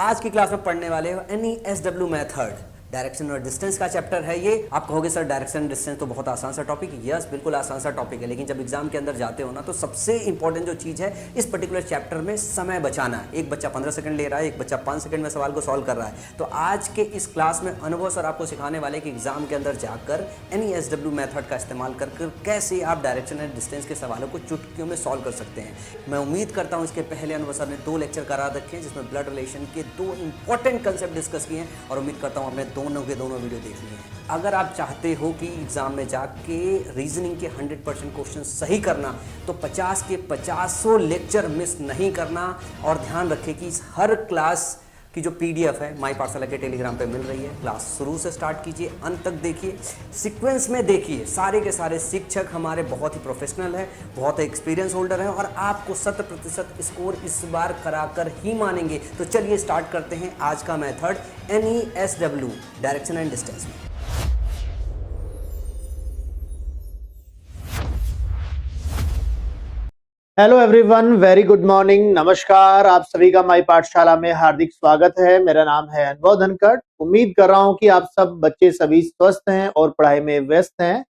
आज की क्लास में पढ़ने वाले हो NESW मेथड, डायरेक्शन और डिस्टेंस का चैप्टर है ये। आप कहोगे सर डायरेक्शन डिस्टेंस तो बहुत आसान सा टॉपिक है। यस, बिल्कुल आसान सा टॉपिक है, लेकिन जब एग्जाम के अंदर जाते हो ना तो सबसे इंपॉर्टेंट जो चीज़ है इस पर्टिकुलर चैप्टर में समय बचाना। एक बच्चा 15 सेकंड ले रहा है, एक बच्चा 5 सेकंड में सवाल को सॉल्व कर रहा है। तो आज के इस क्लास में अनुभव सर आपको सिखाने वाले कि एग्जाम के अंदर जाकर NESW मेथड का इस्तेमाल कर कैसे आप डायरेक्शन एंड डिस्टेंस के सवालों को चुटकियों में सॉल्व कर सकते हैं। मैं उम्मीद करता हूँ इसके पहले अनुभव सर ने 2 लेक्चर करा रखे हैं जिसमें ब्लड रिलेशन के 2 इंपॉर्टेंट कंसेप्ट डिस्कस किए हैं और उम्मीद करता हूँ आपने दोनों के दोनों वीडियो देख लिए हैं। अगर आप चाहते हो कि एग्जाम में जाके रीजनिंग के 100% क्वेश्चन सही करना तो 50 के 50 लेक्चर मिस नहीं करना। और ध्यान रखें कि इस हर क्लास की जो PDF है माई पाठशाला के टेलीग्राम पे मिल रही है। क्लास शुरू से स्टार्ट कीजिए, अंत तक देखिए, सीक्वेंस में देखिए। सारे के सारे शिक्षक हमारे बहुत ही प्रोफेशनल है, बहुत ही एक्सपीरियंस होल्डर हैं और आपको 100% स्कोर इस बार कराकर ही मानेंगे। तो चलिए स्टार्ट करते हैं आज का method NESW, direction and distance में। Hello everyone, very good morning, नमस्कार। आप सभी का माई पाठशाला में हार्दिक स्वागत है। मेरा नाम है अनुभव धनखड़। उम्मीद कर रहा हूं कि आप सब बच्चे सभी स्वस्थ हैं और पढ़ाई में व्यस्त हैं।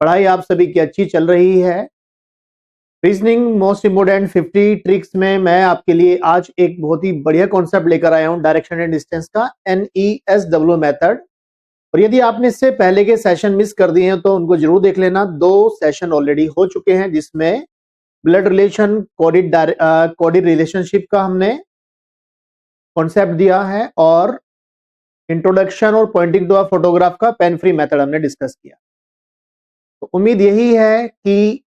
पढ़ाई आप सभी की अच्छी चल रही है। रीजनिंग मोस्ट इम्पोर्टेंट 50 ट्रिक्स में मैं आपके लिए आज एक बहुत ही बढ़िया कॉन्सेप्ट लेकर आया हूं, डायरेक्शन एंड डिस्टेंस का NESW मेथड। और यदि आपने इससे पहले के सेशन मिस कर दिए हैं तो उनको जरूर देख लेना। 2 सेशन ऑलरेडी हो चुके हैं जिसमें ब्लड रिलेशन, कोडिड रिलेशनशिप का हमने कॉन्सेप्ट दिया है और इंट्रोडक्शन और पॉइंटिंग टू अ फोटोग्राफ का पेन फ्री मेथड हमने डिस्कस किया। तो उम्मीद यही है कि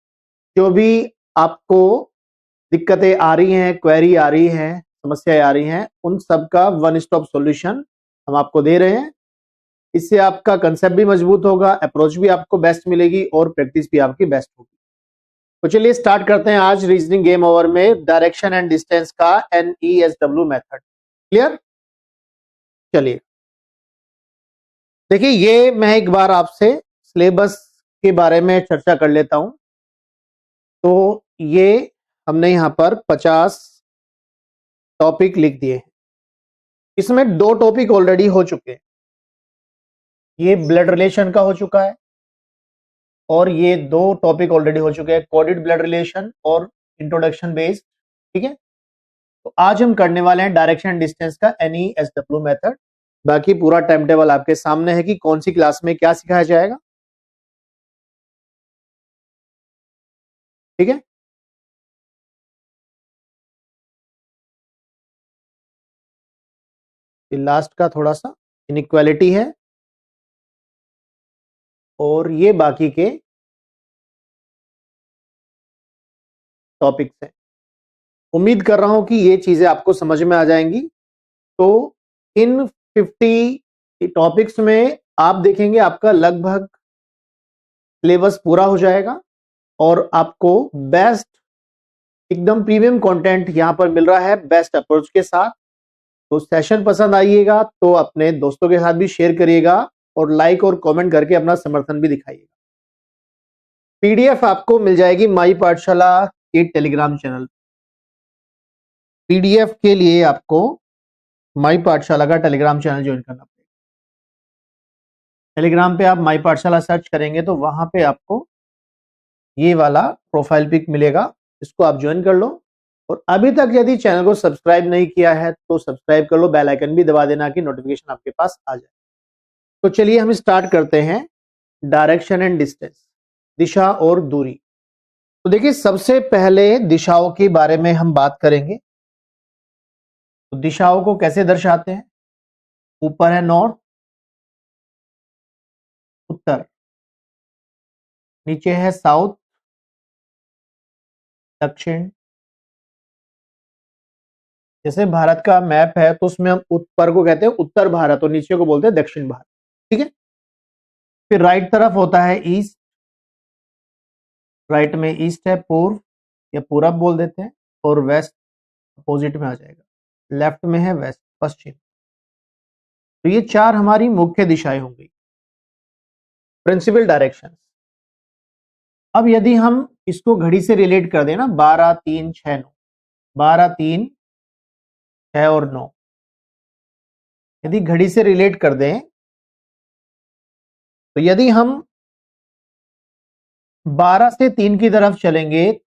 जो भी आपको दिक्कतें आ रही हैं, क्वेरी आ रही हैं, समस्याएं आ रही हैं, उन सब का वन स्टॉप सॉल्यूशन हम आपको दे रहे हैं। इससे आपका कंसेप्ट भी मजबूत होगा, अप्रोच भी आपको बेस्ट मिलेगी और प्रैक्टिस भी आपकी बेस्ट होगी। तो चलिए स्टार्ट करते हैं आज रीजनिंग गेम ओवर में डायरेक्शन एंड डिस्टेंस का NESW मेथड। क्लियर? चलिए देखिए, ये मैं एक बार आपसे सिलेबस के बारे में चर्चा कर लेता हूं। तो ये हमने यहां पर 50 टॉपिक लिख दिए हैं। इसमें 2 टॉपिक ऑलरेडी हो चुके हैं। ये ब्लड रिलेशन का हो चुका है और ये 2 टॉपिक ऑलरेडी हो चुके हैं, कोडिड ब्लड रिलेशन और इंट्रोडक्शन बेस्ड। ठीक है, तो आज हम करने वाले हैं डायरेक्शन डिस्टेंस का NESW मेथड। बाकी पूरा टाइम टेबल आपके सामने है कि कौन सी क्लास में क्या सिखाया जाएगा। ठीक है, लास्ट का थोड़ा सा इनइक्वालिटी है और ये बाकी के टॉपिक्स हैं। उम्मीद कर रहा हूं कि ये चीजें आपको समझ में आ जाएंगी। तो इन 50 टॉपिक्स में आप देखेंगे आपका लगभग सिलेबस पूरा हो जाएगा और आपको बेस्ट, एकदम प्रीमियम कंटेंट यहां पर मिल रहा है बेस्ट अप्रोच के साथ। तो सेशन पसंद आइएगा तो अपने दोस्तों के साथ भी शेयर करिएगा और लाइक और कमेंट करके अपना समर्थन भी दिखाइएगा। PDF आपको मिल जाएगी माई पाठशाला के टेलीग्राम चैनल। PDF के लिए आपको माई पाठशाला का टेलीग्राम चैनल ज्वाइन करना पड़ेगा। टेलीग्राम पे आप माई पाठशाला सर्च करेंगे तो वहां पे आपको ये वाला प्रोफाइल पिक मिलेगा, इसको आप ज्वाइन कर लो। और अभी तक यदि चैनल को सब्सक्राइब नहीं किया है तो सब्सक्राइब कर लो, बेल आइकन भी दबा देना कि नोटिफिकेशन आपके पास आ जाए। तो चलिए हम स्टार्ट करते हैं डायरेक्शन एंड डिस्टेंस, दिशा और दूरी। तो देखिए, सबसे पहले दिशाओं के बारे में हम बात करेंगे। तो दिशाओं को कैसे दर्शाते हैं? ऊपर है नॉर्थ, उत्तर, नीचे है साउथ, दक्षिण। जैसे भारत का मैप है तो उसमें हम ऊपर को कहते हैं उत्तर भारत और नीचे को बोलते हैं दक्षिण भारत। ठीक है, फिर राइट तरफ होता है ईस्ट, राइट में ईस्ट है, पूर्व या पूरब बोल देते हैं, और वेस्ट अपोजिट में आ जाएगा। लेफ्ट में है वेस्ट, पश्चिम। तो ये 4 हमारी मुख्य दिशाएं होंगी, प्रिंसिपल डायरेक्शन। अब यदि हम इसको घड़ी से रिलेट कर देना, 12 3 6 9, 12 3 6 और 9, यदि घड़ी से रिलेट कर दें तो यदि हम 12 से 3 की तरफ चलेंगे,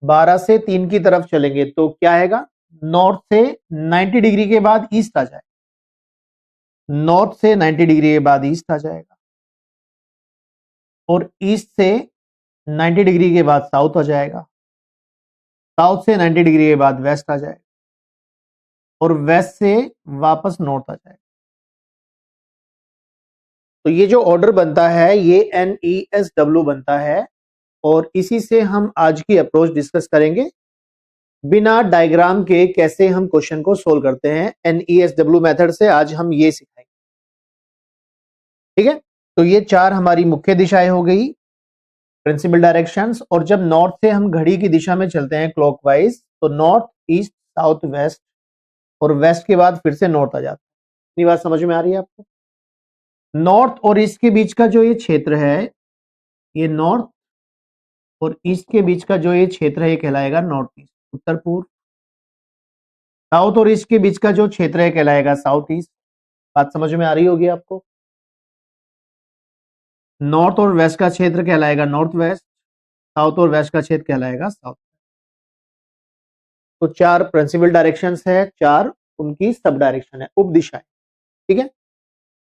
12 से 3 की तरफ चलेंगे तो क्या आएगा? नॉर्थ से 90 डिग्री के बाद ईस्ट आ जाएगा, नॉर्थ से 90 डिग्री के बाद ईस्ट आ जाएगा, और ईस्ट से 90 डिग्री के बाद साउथ आ जाएगा, साउथ से 90 डिग्री के बाद वेस्ट आ जाएगा, और वेस्ट से वापस नॉर्थ आ जाएगा। तो ये जो ऑर्डर बनता है ये NESW बनता है, और इसी से हम आज की अप्रोच डिस्कस करेंगे। बिना डायग्राम के कैसे हम क्वेश्चन को सोल्व करते हैं NESW मेथड से, आज हम ये सिखाएंगे। ठीक है, तो ये 4 हमारी मुख्य दिशाएं हो गई, प्रिंसिपल डायरेक्शंस। और जब नॉर्थ से हम घड़ी की दिशा में चलते हैं क्लॉकवाइज, तो नॉर्थ, ईस्ट, साउथ, वेस्ट, और वेस्ट के बाद फिर से नॉर्थ आ जाता है। इतनी बात समझ में आ रही है आपको? नॉर्थ और ईस्ट के बीच का जो ये क्षेत्र है, ये नॉर्थ और ईस्ट के बीच का जो ये क्षेत्र है, ये कहलाएगा नॉर्थ ईस्ट, उत्तर पूर्व। साउथ और ईस्ट के बीच का जो क्षेत्र है कहलाएगा साउथ ईस्ट। बात समझ में आ रही होगी आपको? नॉर्थ और वेस्ट का क्षेत्र कहलाएगा नॉर्थ वेस्ट, साउथ और वेस्ट का क्षेत्र कहलाएगा साउथ। तो 4 प्रिंसिपल डायरेक्शंस है, 4 उनकी सब डायरेक्शन है, उप दिशाएं। ठीक है,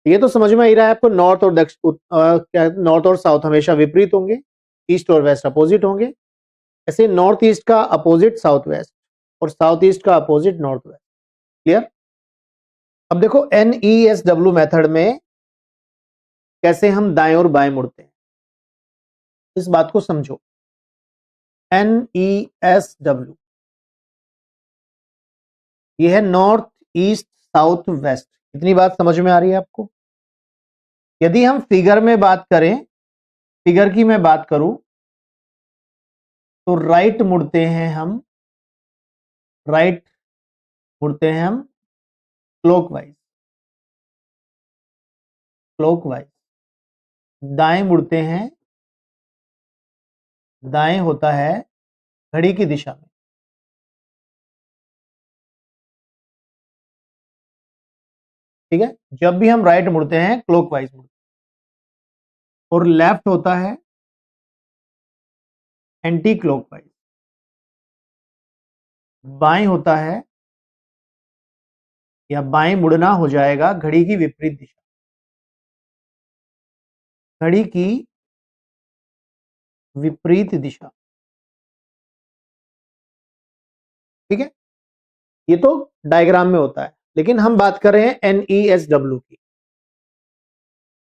ये तो समझ में आ रहा है आपको। नॉर्थ और नॉर्थ और साउथ हमेशा विपरीत होंगे, ईस्ट और वेस्ट अपोजिट होंगे। ऐसे नॉर्थ ईस्ट का अपोजिट साउथ वेस्ट, और साउथ ईस्ट का अपोजिट नॉर्थ वेस्ट। क्लियर? अब देखो NESW मेथड में कैसे हम दाएं और बाएं मुड़ते हैं, इस बात को समझो। NESW ये है नॉर्थ, ईस्ट, साउथ, वेस्ट। इतनी बात समझ में आ रही है आपको? यदि हम फिगर में बात करें, फिगर की मैं बात करूं, तो राइट मुड़ते हैं हम, राइट मुड़ते हैं हम क्लॉकवाइज, क्लॉकवाइज। दाएं मुड़ते हैं, दाएं होता है घड़ी की दिशा में। ठीक है, जब भी हम राइट मुड़ते हैं क्लॉकवाइज मुड़ते हैं, और लेफ्ट होता है एंटी क्लॉकवाइज। बाएं होता है, या बाएं मुड़ना हो जाएगा घड़ी की विपरीत दिशा, घड़ी की विपरीत दिशा। ठीक है, ये तो डायग्राम में होता है, लेकिन हम बात कर रहे हैं NESW की।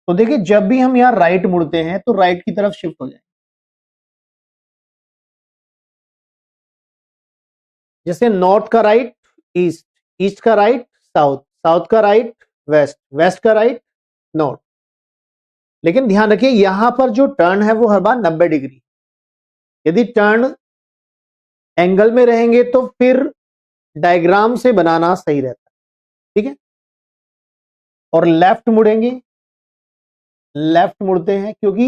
तो देखिए, जब भी हम यहां राइट मुड़ते हैं तो राइट की तरफ शिफ्ट हो जाएंगे। जैसे नॉर्थ का राइट ईस्ट, ईस्ट का राइट साउथ, साउथ का राइट वेस्ट, वेस्ट का राइट नॉर्थ। लेकिन ध्यान रखिए, यहां पर जो टर्न है वो हर बार 90 डिग्री। यदि टर्न एंगल में रहेंगे तो फिर डायग्राम से बनाना सही रहता है। ठीक है, और लेफ्ट मुड़ेंगे, लेफ्ट मुड़ते हैं, क्योंकि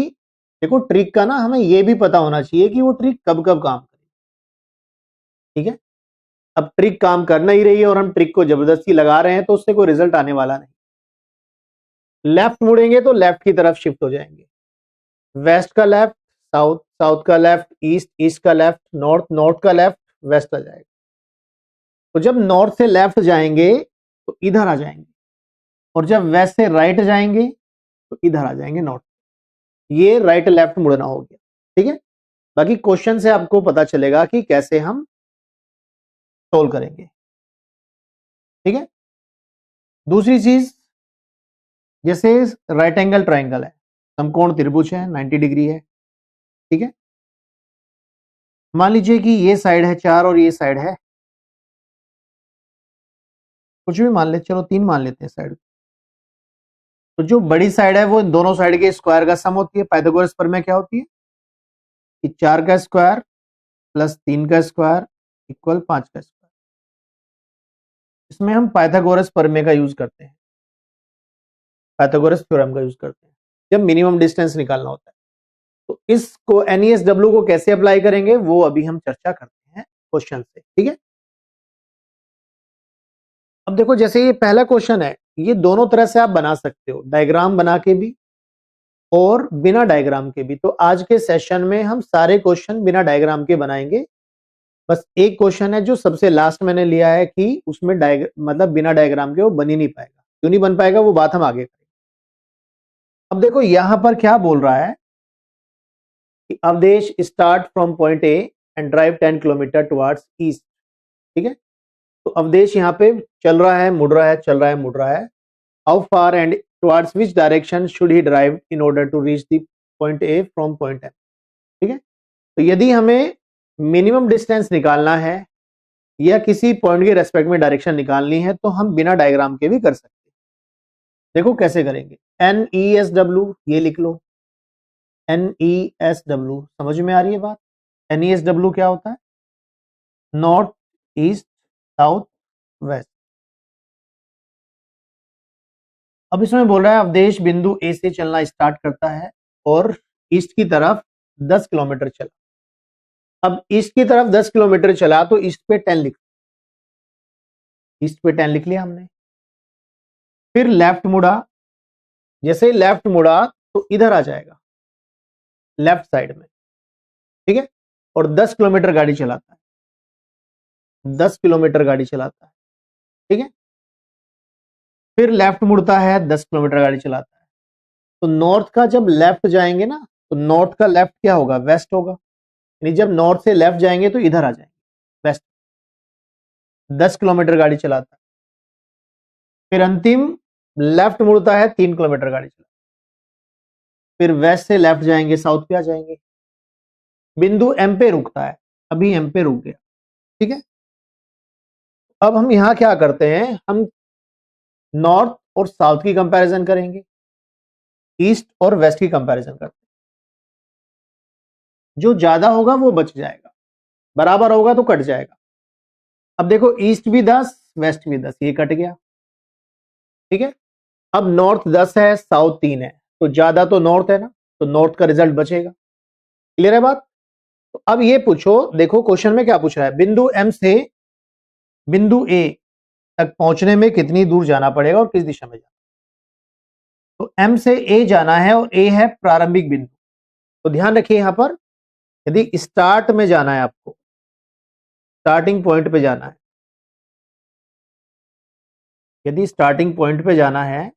देखो ट्रिक का ना हमें यह भी पता होना चाहिए कि वो ट्रिक कब कब काम करेगी। ठीक है, अब ट्रिक काम कर नहीं रही है और हम ट्रिक को जबरदस्ती लगा रहे हैं तो उससे कोई रिजल्ट आने वाला नहीं। लेफ्ट मुड़ेंगे तो लेफ्ट की तरफ शिफ्ट हो जाएंगे, वेस्ट का लेफ्ट साउथ, साउथ का लेफ्ट ईस्ट, ईस्ट का लेफ्ट नॉर्थ, नॉर्थ का लेफ्ट वेस्ट आ जाएगा। तो जब नॉर्थ से लेफ्ट जाएंगे तो इधर आ जाएंगे, और जब वेस्ट से राइट जाएंगे तो इधर आ जाएंगे नॉर्थ। ये राइट लेफ्ट मुड़ना हो गया। ठीक है, बाकी क्वेश्चन से आपको पता चलेगा कि कैसे हम सोल्व करेंगे। ठीक है, दूसरी चीज, जैसे राइट एंगल ट्राइंगल है, समकोण त्रिभुज है, 90 डिग्री है। ठीक है, मान लीजिए कि ये साइड है 4 और ये साइड है, कुछ भी मान ले, चलो 3 मान लेते हैं साइड। तो जो बड़ी साइड है वो इन दोनों साइड के स्क्वायर का सम होती है। पाइथागोरस प्रमेय क्या होती है कि 4 का स्क्वायर प्लस 3 का स्क्वायर इक्वल 5 का स्क्वायर। इसमें हम पाइथागोरस प्रमेय का यूज करते हैं, पाइथागोरस थ्योरम का यूज करते हैं जब मिनिमम डिस्टेंस निकालना होता है। तो इसको NESW को कैसे अप्लाई करेंगे वो अभी हम चर्चा करते हैं क्वेश्चन से। ठीक है, अब देखो जैसे ये पहला क्वेश्चन है, ये दोनों तरह से आप बना सकते हो, डायग्राम बना के भी और बिना डायग्राम के भी। तो आज के सेशन में हम सारे क्वेश्चन बिना डायग्राम के बनाएंगे। बस एक क्वेश्चन है जो सबसे लास्ट मैंने लिया है कि उसमें मतलब बिना डायग्राम के वो बन ही नहीं पाएगा। क्यों नहीं बन पाएगा वो बात हम आगे करेंगे। अब देखो यहां पर क्या बोल रहा है कि Awadhesh start from point A and drive 10 kilometre towards east. ठीक है, तो अवधेश यहाँ पे चल रहा है, मुड़ रहा है, चल रहा है, मुड़ रहा है। How far and towards which direction should he drive in order to reach the point A from point M. ठीक है, तो यदि हमें मिनिमम डिस्टेंस निकालना है या किसी पॉइंट के रेस्पेक्ट में डायरेक्शन निकालनी है तो हम बिना डायग्राम के भी कर सकते हैं। देखो कैसे करेंगे। NESW ये लिख लो, NESW समझ में आ रही है बात। NESW क्या होता है? North, east, south, west. अब इसमें बोल रहा है अवधेश बिंदु ए से चलना स्टार्ट करता है और ईस्ट की तरफ 10 किलोमीटर चला। अब ईस्ट की तरफ 10 किलोमीटर चला तो ईस्ट पे 10 लिख, ईस्ट पे 10 लिख लिया हमने। फिर लेफ्ट मुड़ा, जैसे लेफ्ट मुड़ा तो इधर आ जाएगा लेफ्ट साइड में। ठीक है, और 10 किलोमीटर गाड़ी चलाता है, 10 किलोमीटर गाड़ी चलाता है। ठीक है, फिर लेफ्ट मुड़ता है, 10 किलोमीटर गाड़ी चलाता है। तो नॉर्थ का जब लेफ्ट जाएंगे ना तो नॉर्थ का लेफ्ट क्या होगा? वेस्ट होगा। यानी जब नॉर्थ से लेफ्ट जाएंगे तो इधर आ जाएंगे वेस्ट। 10 किलोमीटर गाड़ी चलाता है। फिर अंतिम लेफ्ट मुड़ता है, 3 किलोमीटर गाड़ी चलाता है। फिर वेस्ट से लेफ्ट जाएंगे, साउथ पे आ जाएंगे। बिंदु एम पे रुकता है, अभी एम पे रुक गया। ठीक है, अब हम यहां क्या करते हैं, हम नॉर्थ और साउथ की कंपैरिजन करेंगे, ईस्ट और वेस्ट की कंपैरिजन करते हैं। जो ज्यादा होगा वो बच जाएगा, बराबर होगा तो कट जाएगा। अब देखो ईस्ट भी 10, वेस्ट भी 10, ये कट गया। ठीक है, अब नॉर्थ 10 है, साउथ 3 है, तो ज्यादा तो नॉर्थ है ना, तो नॉर्थ का रिजल्ट बचेगा। क्लियर है बात? तो अब ये पूछो, देखो क्वेश्चन में क्या पूछ रहा है, बिंदु एम से बिंदु ए तक पहुंचने में कितनी दूर जाना पड़ेगा और किस दिशा में जाना। तो एम से ए जाना है और ए है प्रारंभिक बिंदु। तो ध्यान रखिए यहां पर, यदि स्टार्ट में जाना है आपको, स्टार्टिंग पॉइंट पे जाना है, यदि स्टार्टिंग पॉइंट पे जाना है,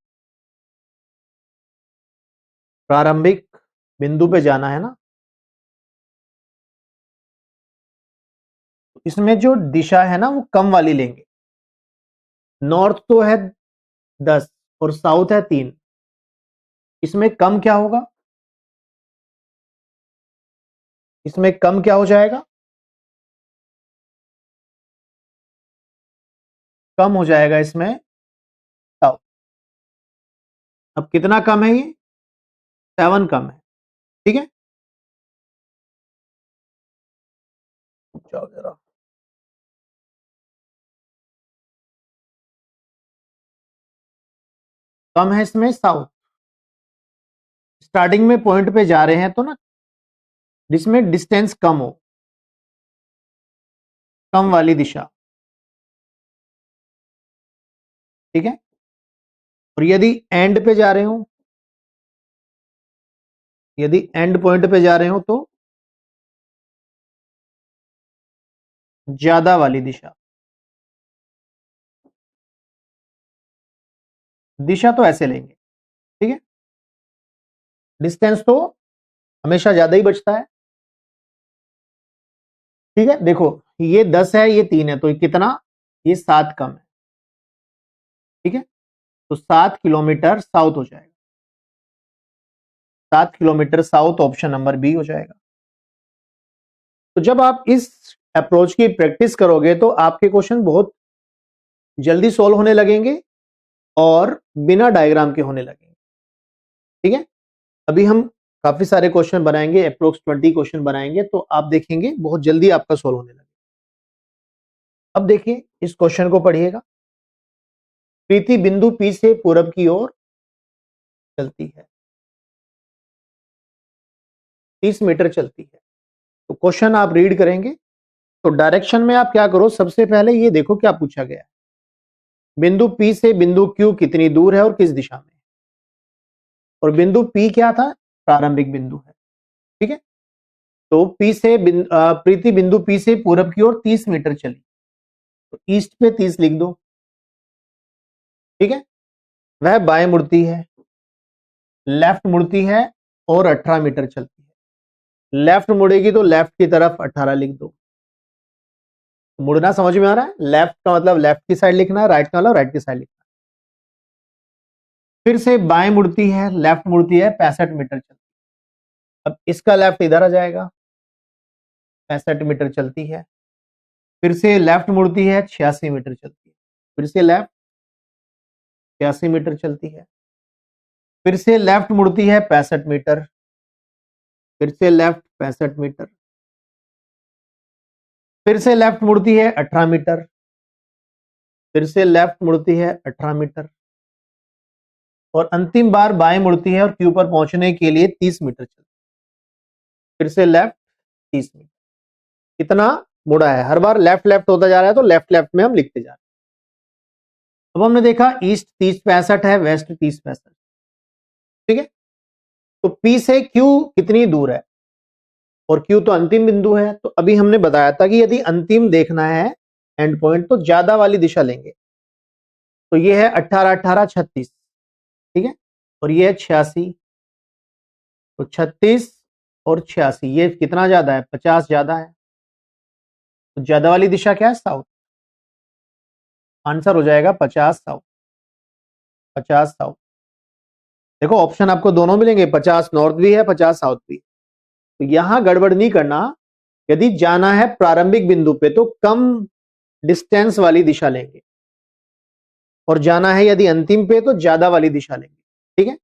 प्रारंभिक बिंदु पे जाना है ना, तो इसमें जो दिशा है ना वो कम वाली लेंगे। नॉर्थ तो है 10 और साउथ है 3, इसमें कम क्या होगा? इसमें कम क्या हो जाएगा? कम हो जाएगा इसमें साउथ। अब कितना कम है ये? 7 कम है। ठीक है, जाओ जरा, कम है इसमें साउथ। स्टार्टिंग में पॉइंट पे जा रहे हैं तो ना, जिसमें डिस्टेंस कम हो, कम वाली दिशा। ठीक है, और यदि एंड पे जा रहे हो, यदि एंड पॉइंट पे जा रहे हो तो ज्यादा वाली दिशा। दिशा तो ऐसे लेंगे। ठीक है, डिस्टेंस तो हमेशा ज्यादा ही बचता है। ठीक है, देखो ये 10 है, ये 3 है, तो कितना? ये 7 कम है। ठीक है, तो 7 किलोमीटर साउथ हो जाएगा। 7 kilometre south, option number B हो जाएगा। तो जब आप इस अप्रोच की प्रैक्टिस करोगे तो आपके क्वेश्चन बहुत जल्दी सॉल्व होने लगेंगे और बिना डायग्राम के होने लगेंगे। ठीक है, अभी हम काफी सारे क्वेश्चन बनाएंगे, अप्रोक्स 20 क्वेश्चन बनाएंगे, तो आप देखेंगे बहुत जल्दी आपका सॉल्व होने लगेगा। अब देखिए इस क्वेश्चन को पढ़िएगा। प्रीति बिंदु पी से पूरब की ओर चलती है, 30 मीटर चलती है। तो क्वेश्चन आप रीड करेंगे तो डायरेक्शन में आप क्या करो, सबसे पहले ये देखो क्या पूछा गया है। बिंदु P से बिंदु Q कितनी दूर है और किस दिशा में, और बिंदु P क्या था, प्रारंभिक बिंदु है। ठीक है, तो प्रीति बिंदु P से पूरब की ओर 30 मीटर चली, तो ईस्ट पे 30 लिख दो। ठीक है, वह बाएं मुड़ती है, लेफ्ट मुड़ती है और 18 मीटर चलती है। लेफ्ट मुड़ेगी तो लेफ्ट की तरफ 18 लिख दो। मुड़ना समझ में आ रहा है, लेफ्ट का मतलब लेफ्ट की साइड लिखना है, राइट का मतलब राइट की साइड लिखना है। फिर से बाएं मुड़ती है, लेफ्ट मुड़ती है, 65 मीटर चलती है। अब इसका लेफ्ट इधर आ जाएगा, 65 मीटर चलती है। फिर से लेफ्ट मुड़ती है, 86 मीटर चलती है। फिर से लेफ्ट 86 मीटर चलती है। फिर से लेफ्ट मुड़ती है, 65 मीटर। फिर से लेफ्ट 65 मीटर। फिर से लेफ्ट मुड़ती है, 18 मीटर। फिर से लेफ्ट मुड़ती है, 18 मीटर। और अंतिम बार बाएं मुड़ती है और क्यू पर पहुंचने के लिए 30 मीटर चलती है। फिर से लेफ्ट 30 मीटर। कितना मुड़ा है, हर बार लेफ्ट लेफ्ट होता जा रहा है, तो लेफ्ट लेफ्ट में हम लिखते जा रहे हैं। अब हमने देखा ईस्ट 30 65 है, वेस्ट 30 65। ठीक है, तो P से Q कितनी दूर है, और Q तो अंतिम बिंदु है। तो अभी हमने बताया था कि यदि अंतिम देखना है एंड पॉइंट तो ज्यादा वाली दिशा लेंगे। तो ये है 18 18 36। ठीक है, और ये है 86, तो 36 और 86 ये कितना ज्यादा है, 50 ज्यादा है। तो ज्यादा वाली दिशा क्या है, साउथ। आंसर हो जाएगा 50 साउथ। 50 साउथ। देखो ऑप्शन आपको दोनों मिलेंगे, 50 नॉर्थ भी है, 50 साउथ भी। तो यहां गड़बड़ नहीं करना, यदि जाना है प्रारंभिक बिंदु पे तो कम डिस्टेंस वाली दिशा लेंगे, और जाना है यदि अंतिम पे तो ज्यादा वाली दिशा लेंगे। ठीक है,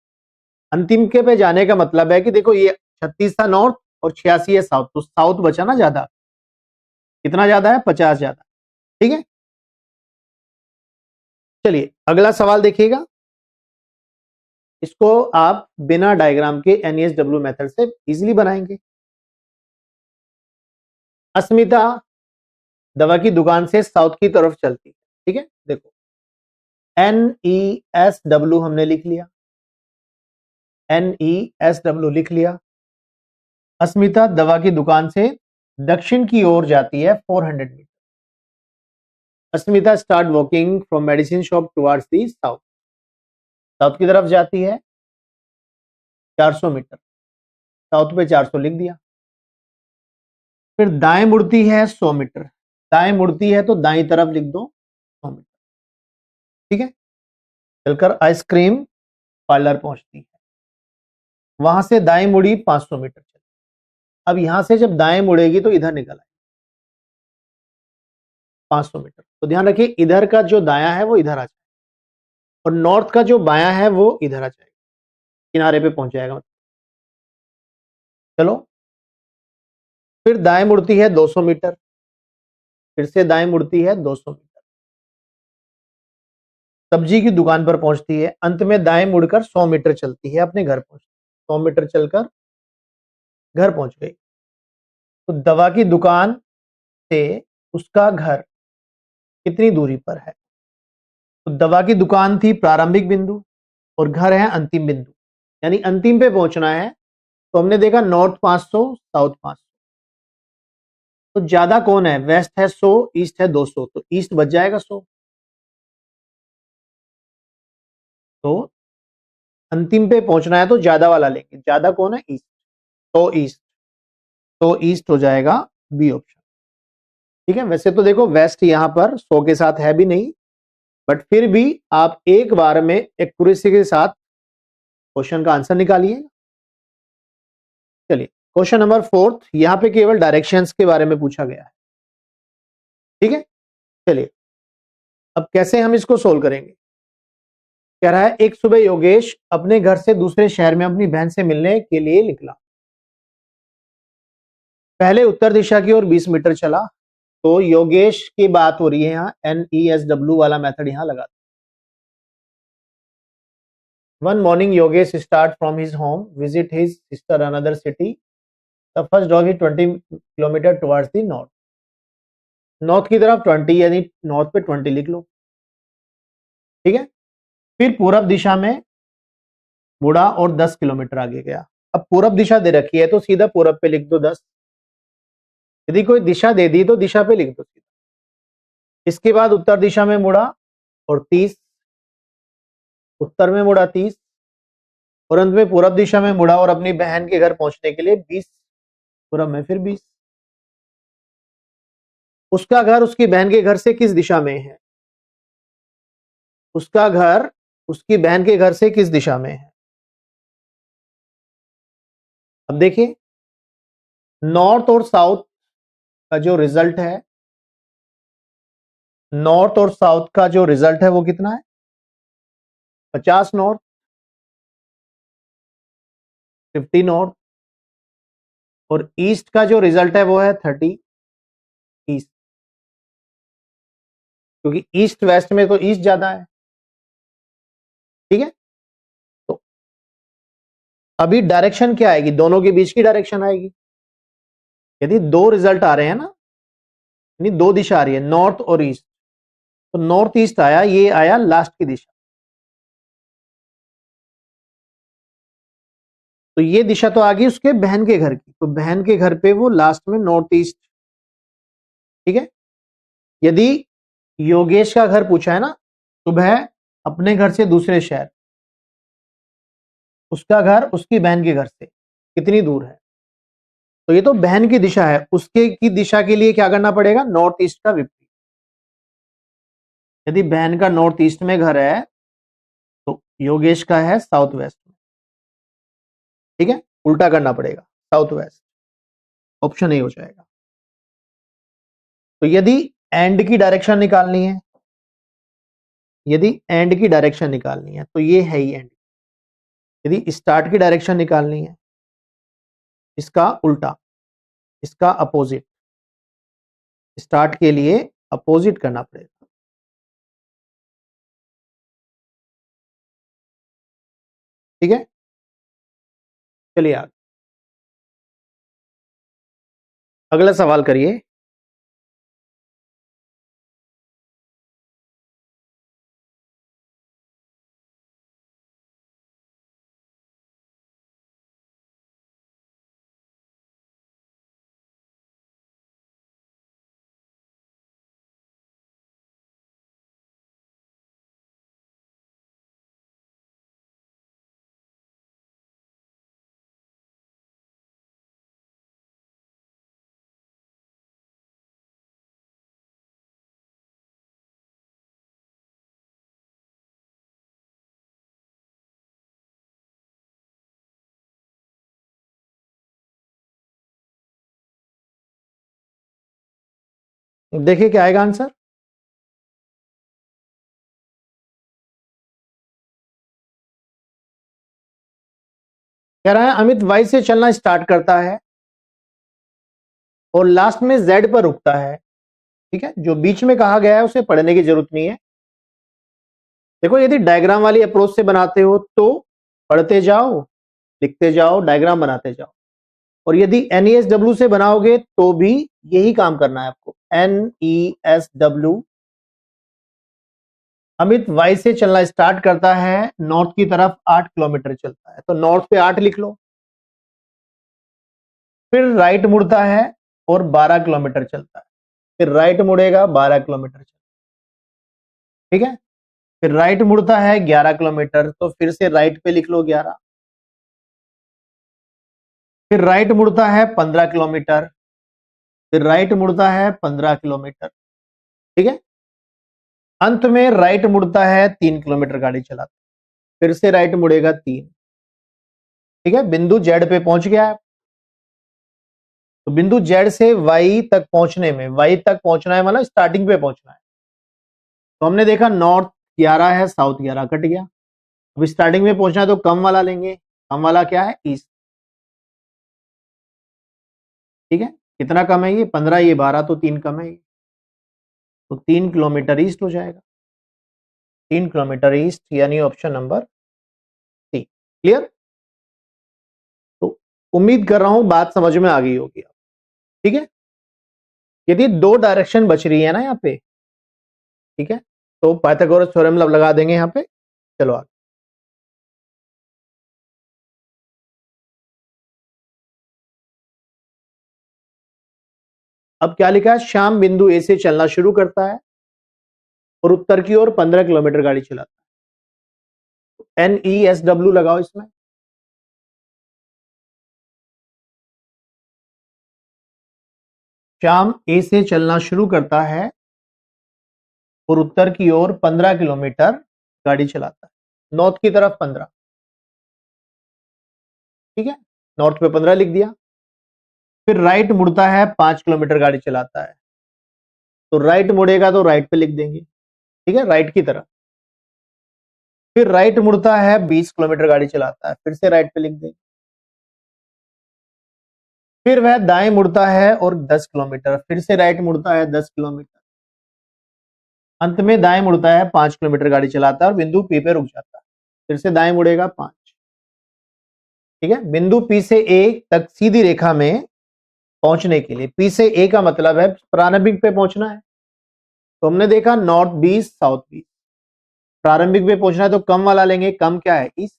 अंतिम के पे जाने का मतलब है कि देखो ये 36 था नॉर्थ और 86 है साउथ, तो साउथ बचा ना ज्यादा। कितना ज्यादा है, 50 ज्यादा। ठीक है, चलिए अगला सवाल देखिएगा। इसको आप बिना डायग्राम के NESW मेथड से इजीली बनाएंगे। अस्मिता दवा की दुकान से साउथ की तरफ चलती है। ठीक है, देखो NESW हमने लिख लिया, NESW लिख लिया। अस्मिता दवा की दुकान से दक्षिण की ओर जाती है 400 metre. Asmita start walking from medicine shop towards the south. South की तरफ जाती है 400 मीटर, साउथ पे 400 लिख दिया। फिर दाएं मुड़ती है 100 मीटर, दाएं मुड़ती है तो दाएं तरफ लिख दो 100 मीटर। ठीक है, चलकर आइसक्रीम पार्लर पहुंचती है, वहां से दाएं मुड़ी 500 मीटर चली। अब यहां से जब दाएं मुड़ेगी तो इधर निकल आए 500 मीटर। तो ध्यान रखिए इधर का जो दायां है वो इधर आ जाए, और नॉर्थ का जो बायां है वो इधर आ जाएगा, किनारे पे पहुंच जाएगा। चलो फिर दाएं मुड़ती है 200 मीटर, फिर से दाएं मुड़ती है 200 मीटर, सब्जी की दुकान पर पहुंचती है, अंत में दाएं मुड़कर 100 मीटर चलती है, अपने घर पहुंचती है। 100 मीटर चलकर घर पहुंच गई। तो दवा की दुकान से उसका घर कितनी दूरी पर है, तो दवा की दुकान थी प्रारंभिक बिंदु और घर है अंतिम बिंदु, यानी अंतिम पे पहुंचना है। तो हमने देखा नॉर्थ 500 साउथ 500, तो ज्यादा कौन है, वेस्ट है 100, ईस्ट है 200, तो ईस्ट बच जाएगा 100। तो अंतिम पे पहुंचना है तो ज्यादा वाला लेंगे, ज्यादा कौन है, ईस्ट। तो ईस्ट, तो ईस्ट हो जाएगा बी ऑप्शन। ठीक है, वैसे तो देखो वेस्ट यहां पर 100 के साथ है भी नहीं, बट फिर भी आप एक बार में एक्यूरेसी के साथ क्वेश्चन का आंसर निकालिए। चलिए क्वेश्चन नंबर 4, यहां पे केवल डायरेक्शंस के बारे में पूछा गया है। ठीक है, चलिए अब कैसे हम इसको सोल्व करेंगे। कह रहा है एक सुबह योगेश अपने घर से दूसरे शहर में अपनी बहन से मिलने के लिए निकला। पहले उत्तर दिशा की ओर 20 मीटर चला। तो योगेश की बात हो रही है यहाँ, NESW वाला मेथड यहां लगा। One morning Yogesh start from his home, visit his sister another city. The first dog is 20 kilometre towards the north. North की तरफ 20, यानी नॉर्थ पे 20 लिख लो। ठीक है, फिर पूरब दिशा में मुड़ा और 10 किलोमीटर आगे गया। अब पूरब दिशा दे रखी है तो सीधा पूरब पे लिख दो 10। यदि कोई दिशा दे दी तो दिशा पे लिख दो सीधा। इसके बाद उत्तर दिशा में मुड़ा और 30, उत्तर में मुड़ा 30, और अंत में पूरब दिशा में मुड़ा और अपनी बहन के घर पहुंचने के लिए 20, पूरब में फिर 20। उसका घर उसकी बहन के घर से किस दिशा में है? उसका घर उसकी बहन के घर से किस दिशा में है? अब देखिए, नॉर्थ और साउथ का जो रिजल्ट है, नॉर्थ और साउथ का जो रिजल्ट है वो कितना है? 50 नॉर्थ, 50 नॉर्थ, और ईस्ट का जो रिजल्ट है वो है 30 ईस्ट, क्योंकि ईस्ट वेस्ट में तो ईस्ट ज्यादा है। ठीक है, तो अभी डायरेक्शन क्या आएगी? दोनों के बीच की डायरेक्शन आएगी। यदि दो रिजल्ट आ रहे हैं ना, यानी दो दिशा आ रही है, नॉर्थ और ईस्ट, तो नॉर्थ ईस्ट आया, ये आया लास्ट की दिशा, तो ये दिशा तो आ गई उसके बहन के घर की, तो बहन के घर पे वो लास्ट में नॉर्थ ईस्ट। ठीक है, यदि योगेश का घर पूछा है ना, सुबह अपने घर से दूसरे शहर, उसका घर उसकी बहन के घर से कितनी दूर है? तो ये तो बहन की दिशा है, उसके की दिशा के लिए क्या करना पड़ेगा? नॉर्थ ईस्ट का विपरीत। यदि बहन का नॉर्थ ईस्ट में घर है तो योगेश का है साउथ वेस्ट में। ठीक है, उल्टा करना पड़ेगा, साउथ वेस्ट, ऑप्शन ए हो जाएगा। तो यदि एंड की डायरेक्शन निकालनी है, यदि एंड की डायरेक्शन निकालनी है तो ये है ही एंड। यदि स्टार्ट की डायरेक्शन निकालनी है, इसका उल्टा, इसका अपोजिट, स्टार्ट के लिए अपोजिट करना पड़ेगा। ठीक है, चलिए आगे अगला सवाल करिए। देखिए क्या आएगा आंसर। कह रहा है अमित वाई से चलना स्टार्ट करता है और लास्ट में जेड पर रुकता है। ठीक है, जो बीच में कहा गया है उसे पढ़ने की जरूरत नहीं है। देखो, यदि डायग्राम वाली अप्रोच से बनाते हो तो पढ़ते जाओ, लिखते जाओ, डायग्राम बनाते जाओ, और यदि NESW से बनाओगे तो भी यही काम करना है आपको। NESW, अमित वाई से चलना स्टार्ट करता है, नॉर्थ की तरफ 8 किलोमीटर चलता है, तो नॉर्थ पे 8 लिख लो। फिर राइट मुड़ता है और 12 किलोमीटर चलता है, फिर राइट मुड़ेगा 12 किलोमीटर चलता है। ठीक है, फिर राइट मुड़ता है 11 किलोमीटर, तो फिर से राइट पे लिख लो 11। फिर राइट मुड़ता है 15 किलोमीटर, फिर राइट मुड़ता है 15 किलोमीटर। ठीक है, अंत में राइट मुड़ता है 3 किलोमीटर गाड़ी चलाता, फिर से राइट मुड़ेगा 3। ठीक है, बिंदु जेड पे पहुंच गया है। तो बिंदु जेड से वाई तक पहुंचने में, वाई तक पहुंचना है मतलब स्टार्टिंग पे पहुंचना है, तो हमने देखा नॉर्थ 11 है, साउथ 11 कट गया। अब स्टार्टिंग में पहुंचना है तो कम वाला लेंगे, कम वाला क्या है? ईस्ट। ठीक है, कितना कम है ये? 15, ये 12, तो 3 कम है ये, तो 3 किलोमीटर ईस्ट हो जाएगा। 3 किलोमीटर ईस्ट, यानी ऑप्शन नंबर सी। क्लियर? तो उम्मीद कर रहा हूं बात समझ में आ गई होगी। ठीक है, यदि दो डायरेक्शन बच रही है ना यहाँ पे, ठीक है, तो पाइथागोरस थ्योरम लगा देंगे यहाँ पे। चलो आगे। अब क्या लिखा है, श्याम बिंदु ए से चलना शुरू करता है और उत्तर की ओर 15 किलोमीटर गाड़ी चलाता है। NESW लगाओ इसमें। श्याम ए से चलना शुरू करता है और उत्तर की ओर 15 किलोमीटर गाड़ी चलाता है। नॉर्थ की तरफ 15, ठीक है, नॉर्थ पे 15 लिख दिया। फिर राइट मुड़ता है, 5 किलोमीटर गाड़ी चलाता है। तो राइट मुड़ेगा तो राइट पे लिख देंगे, ठीक है, राइट की तरफ। फिर राइट मुड़ता है, 20 किलोमीटर गाड़ी चलाता है, फिर से राइट पे लिख देंगे। फिर वह दाएं मुड़ता है और 10 किलोमीटर, फिर से राइट मुड़ता है 10 किलोमीटर। अंत में दाएं मुड़ता है, 5 किलोमीटर गाड़ी चलाता है और बिंदु पी पे रुक जाता है। फिर से दाएं मुड़ेगा 5, ठीक है। बिंदु पी से ए तक सीधी रेखा में पहुंचने के लिए, पी से ए का मतलब है प्रारंभिक पे पहुंचना है। तो हमने देखा नॉर्थ 20 साउथ 20, प्रारंभिक पे पहुंचना है तो कम वाला लेंगे। कम क्या है, ईस्ट।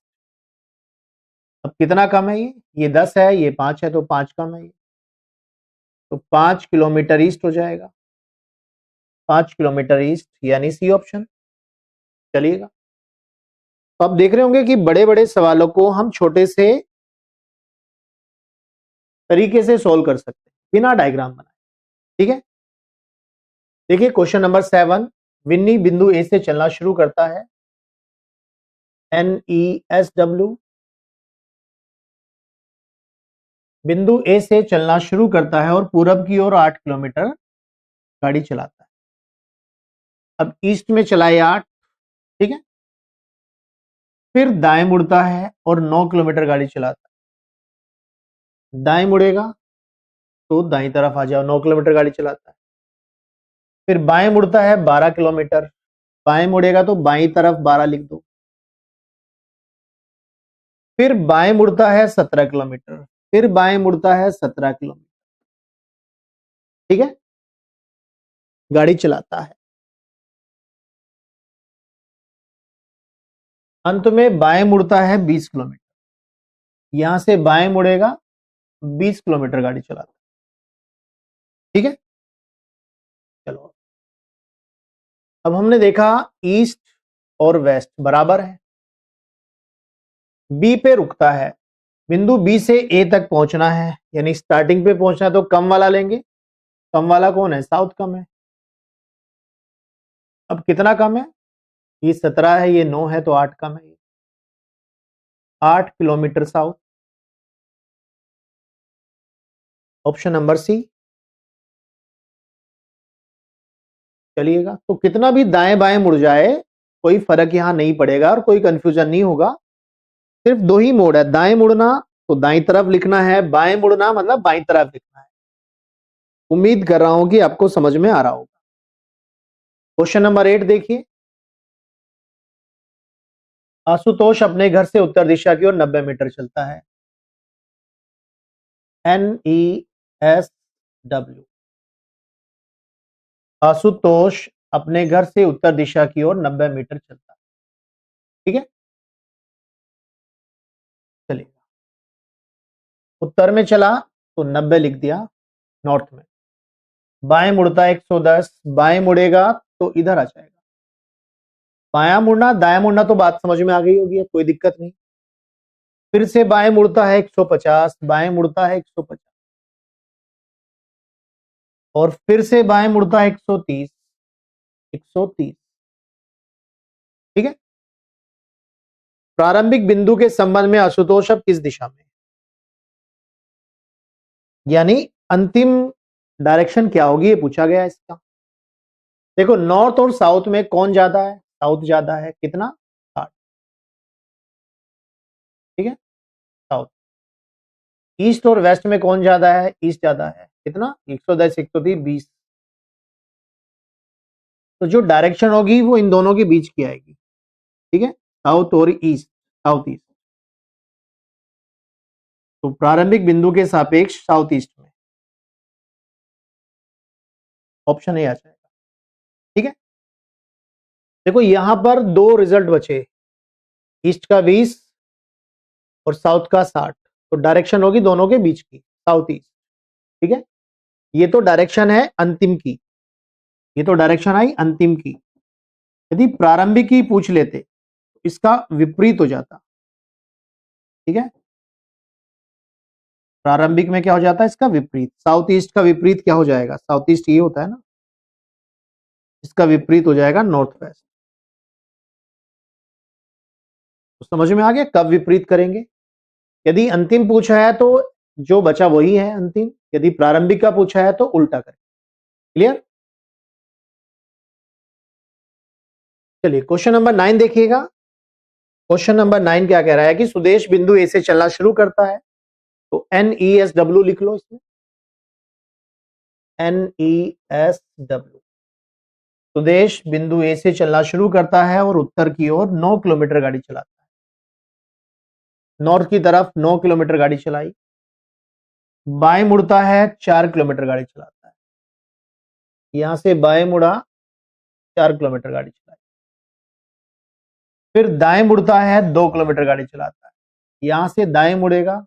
अब कितना कम है, ये 10 है, ये 5 है, तो 5 कम है ये, तो 5 किलोमीटर ईस्ट हो जाएगा। 5 किलोमीटर ईस्ट यानी सी ऑप्शन। चलिएगा, तो आप देख रहे होंगे कि बड़े बड़े सवालों को हम छोटे से तरीके से सोल्व कर सकते हैं बिना डायग्राम बनाए, ठीक है। देखिए क्वेश्चन नंबर 7, विन्नी बिंदु ए से चलना शुरू करता है, NESW। बिंदु ए से चलना शुरू करता है और पूरब की ओर 8 किलोमीटर गाड़ी चलाता है। अब ईस्ट में चलाए 8, ठीक है। फिर दाएं मुड़ता है और 9 किलोमीटर गाड़ी चलाता है। दाएं मुड़ेगा तो दाईं तरफ आ जाओ, 9 किलोमीटर गाड़ी चलाता है। फिर बाएं मुड़ता है 12 किलोमीटर, बाएं मुड़ेगा तो बाईं तरफ 12 लिख दो। फिर बाएं मुड़ता है 17 किलोमीटर, फिर बाएं मुड़ता है 17 किलोमीटर, ठीक है, गाड़ी चलाता है। अंत में बाएं मुड़ता है 20 किलोमीटर, यहां से बाएं मुड़ेगा 20 किलोमीटर गाड़ी चलाता है, ठीक है। चलो, अब हमने देखा ईस्ट और वेस्ट बराबर है। बी पे रुकता है, बिंदु बी से ए तक पहुंचना है, यानी स्टार्टिंग पे पहुंचना है तो कम वाला लेंगे। कम वाला कौन है, साउथ कम है। अब कितना कम है, ये 17 है, ये 9 है, तो 8 कम है, 8 kilometre south. Option number C. चलिएगा, तो कितना भी दाएं बाएं मुड़ जाए कोई फर्क यहां नहीं पड़ेगा और कोई कंफ्यूजन नहीं होगा। सिर्फ दो ही मोड है, दाएं मुड़ना तो दाईं तरफ लिखना है, बाएं मुड़ना मतलब बाईं तरफ लिखना है। उम्मीद कर रहा हूं कि आपको समझ में आ रहा होगा। क्वेश्चन नंबर 8 देखिए, आशुतोष अपने घर से उत्तर दिशा की ओर 90 मीटर चलता है। NESW। आशुतोष अपने घर से उत्तर दिशा की ओर 90 मीटर चलता है, ठीक है। चलिए, उत्तर में चला तो 90 लिख दिया, नॉर्थ में। बाएं मुड़ता है 110, बाएं मुड़ेगा तो इधर आ जाएगा। बायां मुड़ना दायां मुड़ना तो बात समझ में आ गई होगी, कोई दिक्कत नहीं। फिर से बाएं मुड़ता है 150, बाएं मुड़ता है 150, और फिर से बाएं मुड़ता है 130, 130, ठीक है। प्रारंभिक बिंदु के संबंध में आशुतोष अब किस दिशा में, यानी अंतिम डायरेक्शन क्या होगी ये पूछा गया है इसका। देखो नॉर्थ और साउथ में कौन ज्यादा है, साउथ ज्यादा है, कितना, 60, ठीक है, साउथ। ईस्ट और वेस्ट में कौन ज्यादा है, ईस्ट ज्यादा है, कितना, 110, 130, 20। तो जो डायरेक्शन होगी वो इन दोनों के बीच की आएगी, ठीक है, साउथ और ईस्ट, साउथ ईस्ट। तो प्रारंभिक बिंदु के सापेक्ष साउथ ईस्ट में, ऑप्शन ए आ जाएगा, ठीक है। देखो यहां पर दो रिजल्ट बचे, ईस्ट का 20 और साउथ का 60, तो डायरेक्शन होगी दोनों के बीच की, साउथ ईस्ट। ठीक है, ये तो डायरेक्शन है अंतिम की, ये तो डायरेक्शन आई अंतिम की। यदि प्रारंभिक की पूछ लेते तो इसका विपरीत हो जाता। ठीक है, प्रारंभिक में क्या हो जाता है, इसका विपरीत। साउथ ईस्ट का विपरीत क्या हो जाएगा, साउथ ईस्ट ये होता है ना, इसका विपरीत हो जाएगा नॉर्थ वेस्ट। तो समझ में आ गया कब विपरीत करेंगे। यदि अंतिम पूछा है तो जो बचा वही है अंतिम, यदि प्रारंभिक का पूछा है तो उल्टा करें। क्लियर। चलिए क्वेश्चन नंबर 9 देखिएगा। क्वेश्चन नंबर 9 क्या कह रहा है कि सुदेश बिंदु ए से चलना शुरू करता है, तो NESW लिख लो इसमें, NESW। सुदेश बिंदु ए से चलना शुरू करता है और उत्तर की ओर 9 किलोमीटर गाड़ी चलाता है। नॉर्थ की तरफ 9 किलोमीटर गाड़ी चलाई, बाएं मुड़ता है 4 किलोमीटर गाड़ी चलाता है। यहां से बाएं मुड़ा 4 किलोमीटर गाड़ी चलाई, फिर दाएं मुड़ता है 2 किलोमीटर गाड़ी चलाता है। यहां से दाएं मुड़ेगा,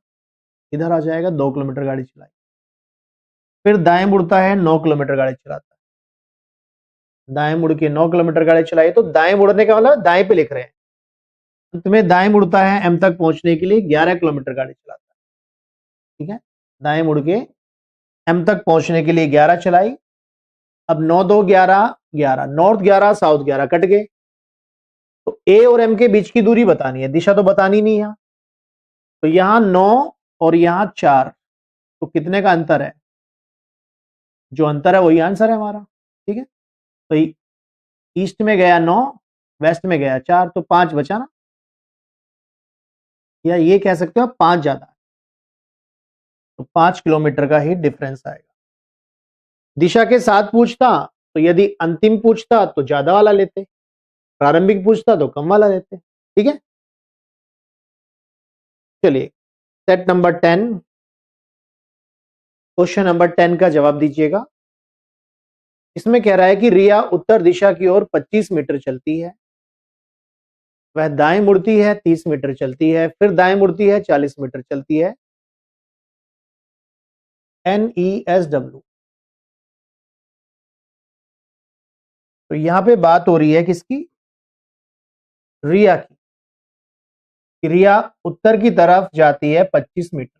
इधर आ जाएगा, 2 किलोमीटर गाड़ी चलाई, फिर दाएं मुड़ता है 9 किलोमीटर गाड़ी चलाता है। दाएं मुड़ के 9 किलोमीटर गाड़ी चलाई, तो दाएं मुड़ने का मतलब दाएं पे लिख रहे हैं। अंत में दाएं मुड़ता है एम तक पहुंचने के लिए 11 किलोमीटर गाड़ी चलाता है। ठीक है, दाएं मुड़ के एम तक पहुंचने के लिए 11 चलाई। अब 9 2 11 11, नॉर्थ 11 साउथ 11 कट गए, तो ए और एम के बीच की दूरी बतानी है, दिशा तो बतानी नहीं है। तो यहां 9 और यहां 4, तो कितने का अंतर है, जो अंतर है वही आंसर है हमारा। ठीक है, तो ईस्ट में गया 9, वेस्ट में गया 4, तो 5 बचा ना, या ये कह सकते हो 5 ज्यादा है, तो 5 किलोमीटर का ही डिफरेंस आएगा। दिशा के साथ पूछता तो यदि अंतिम पूछता तो ज्यादा वाला लेते, प्रारंभिक पूछता तो कम वाला लेते। ठीक है, चलिए सेट नंबर 10, क्वेश्चन नंबर 10 का जवाब दीजिएगा। इसमें कह रहा है कि रिया उत्तर दिशा की ओर 25 मीटर चलती है, वह दाएं मुड़ती है 30 मीटर चलती है, फिर दाएं मुड़ती है 40 मीटर चलती है। NESW। तो यहां पे बात हो रही है किसकी, रिया की। रिया उत्तर की तरफ जाती है 25 मीटर,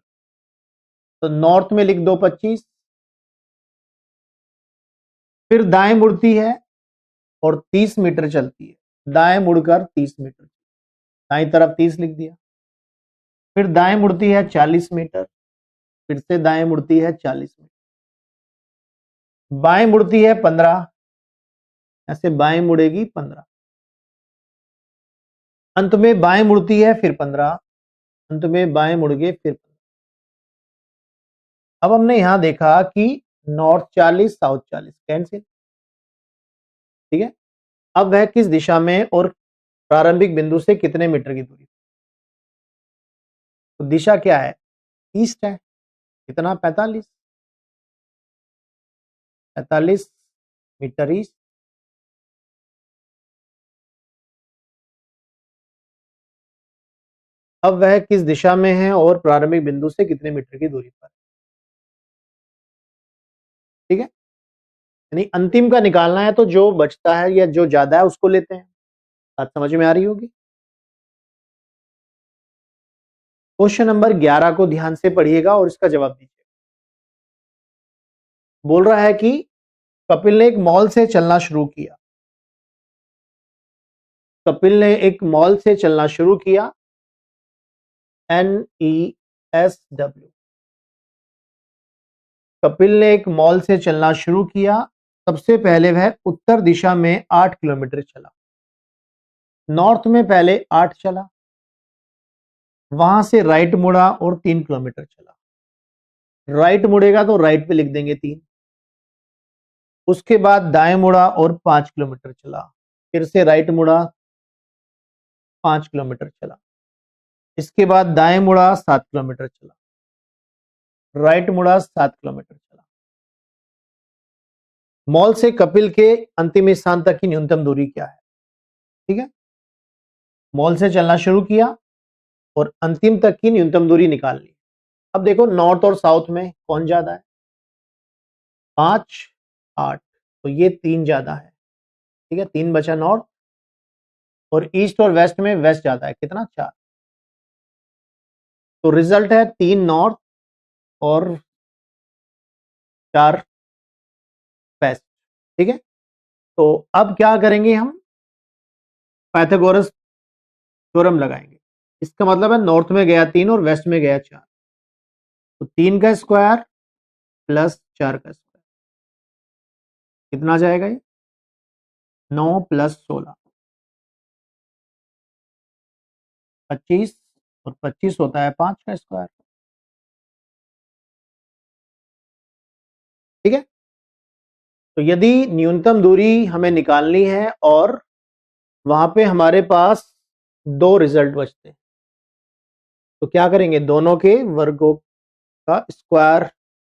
तो नॉर्थ में लिख दो 25, फिर दाएं मुड़ती है और 30 मीटर चलती है, दाएं मुड़कर 30 मीटर, दाएं तरफ 30 लिख दिया, फिर दाएं मुड़ती है 40 मीटर, फिर से दाएं मुड़ती है 40 मीटर, बाएं मुड़ती है 15, ऐसे बाएं मुड़ेगी 15, अंत में बाएं मुड़ती है फिर 15, अंत में बाएं मुड़ गए फिर 15। अब हमने यहां देखा कि नॉर्थ 40 साउथ 40 कैंसिल। ठीक है, अब वह किस दिशा में और प्रारंभिक बिंदु से कितने मीटर की दूरी, तो दिशा क्या है, ईस्ट है, कितना 45 मीटर ईस्ट। अब वह किस दिशा में है और प्रारंभिक बिंदु से कितने मीटर की दूरी पर। ठीक है, यानी अंतिम का निकालना है तो जो बचता है या जो ज्यादा है उसको लेते हैं। बात समझ में आ रही होगी। क्वेश्चन नंबर 11 को ध्यान से पढ़िएगा और इसका जवाब दीजिए। बोल रहा है कि कपिल ने एक मॉल से चलना शुरू किया, कपिल ने एक मॉल से चलना शुरू किया, NESW। कपिल ने एक मॉल से चलना शुरू किया, सबसे पहले वह उत्तर दिशा में 8 किलोमीटर चला, नॉर्थ में पहले 8 चला, वहां से राइट मुड़ा और 3 किलोमीटर चला। राइट मुड़ेगा तो राइट पे लिख देंगे 3, उसके बाद दाएं मुड़ा और 5 किलोमीटर चला, फिर से राइट मुड़ा 5 किलोमीटर चला, इसके बाद दाएं मुड़ा 7 किलोमीटर चला, राइट मुड़ा 7 किलोमीटर चला। मॉल से कपिल के अंतिम स्थान तक की न्यूनतम दूरी क्या है, ठीक है, मॉल से चलना शुरू किया और अंतिम तक की न्यूनतम दूरी निकाल ली। अब देखो नॉर्थ और साउथ में कौन ज्यादा है, 5 8, तो ये 3 ज्यादा है। ठीक है, 3 बचा नॉर्थ, और ईस्ट और वेस्ट में वेस्ट ज्यादा है, कितना 4। तो रिजल्ट है 3 नॉर्थ और 4 वेस्ट। ठीक है, तो अब क्या करेंगे, हम पाइथागोरस थ्योरम लगाएंगे। इसका मतलब है नॉर्थ में गया 3 और वेस्ट में गया 4, तो 3 का स्क्वायर प्लस 4 का स्क्वायर कितना जाएगा, ये 9 प्लस 16 25, और 25 होता है 5 का स्क्वायर। ठीक है, तो यदि न्यूनतम दूरी हमें निकालनी है और वहां पे हमारे पास 2 रिजल्ट बचते हैं, तो क्या करेंगे, दोनों के वर्गों का स्क्वायर,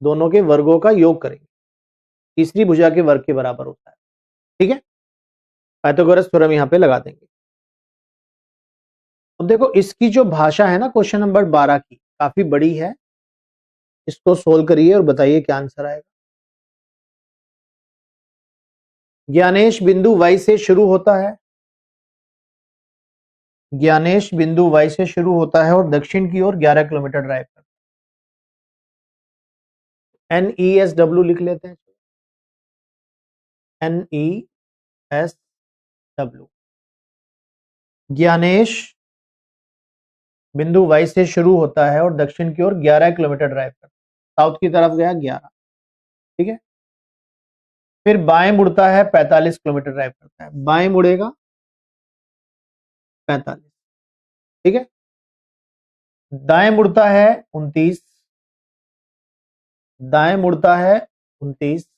दोनों के वर्गों का योग करेंगे, तीसरी भुजा के वर्ग के बराबर होता है। ठीक है, पाइथागोरस थ्योरम यहां पे लगा देंगे। अब देखो इसकी जो भाषा है ना क्वेश्चन नंबर 12 की, काफी बड़ी है। इसको सोल्व करिए और बताइए क्या आंसर आएगा। ज्ञानेश बिंदु वाई से शुरू होता है, ज्ञानेश बिंदु वाई से शुरू होता है और दक्षिण की ओर 11 किलोमीटर ड्राइव करता है। NESW लिख लेते हैं, NESW। ज्ञानेश बिंदु वाई से शुरू होता है और दक्षिण की ओर 11 किलोमीटर ड्राइव करता है, साउथ की तरफ गया 11। ठीक है, फिर बाएं मुड़ता है 45 किलोमीटर ड्राइव करता है, बाएं मुड़ेगा 45। ठीक है, दाएं मुड़ता है 29, दाएं मुड़ता है 29,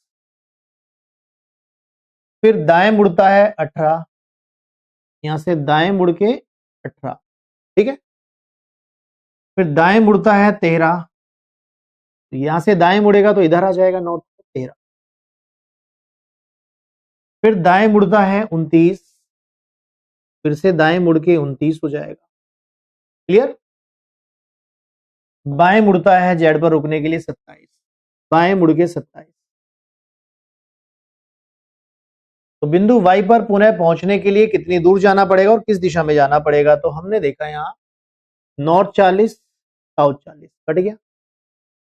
फिर दाएं मुड़ता है 18, यहां से दाएं मुड़ के 18। ठीक है, फिर दाएं मुड़ता है 13, यहां से दाएं मुड़ेगा तो इधर आ जाएगा नॉर्थ 13। फिर दाएं मुड़ता है 29, फिर से दाएं मुड़ के 29 हो जाएगा। क्लियर। बाएं मुड़ता है जेड पर रुकने के लिए 27, बाएं मुड़ के 27। तो बिंदु वाई पर पुनः पहुंचने के लिए कितनी दूर जाना पड़ेगा और किस दिशा में जाना पड़ेगा, तो हमने देखा यहां नॉर्थ 40 साउथ 40 कट गया।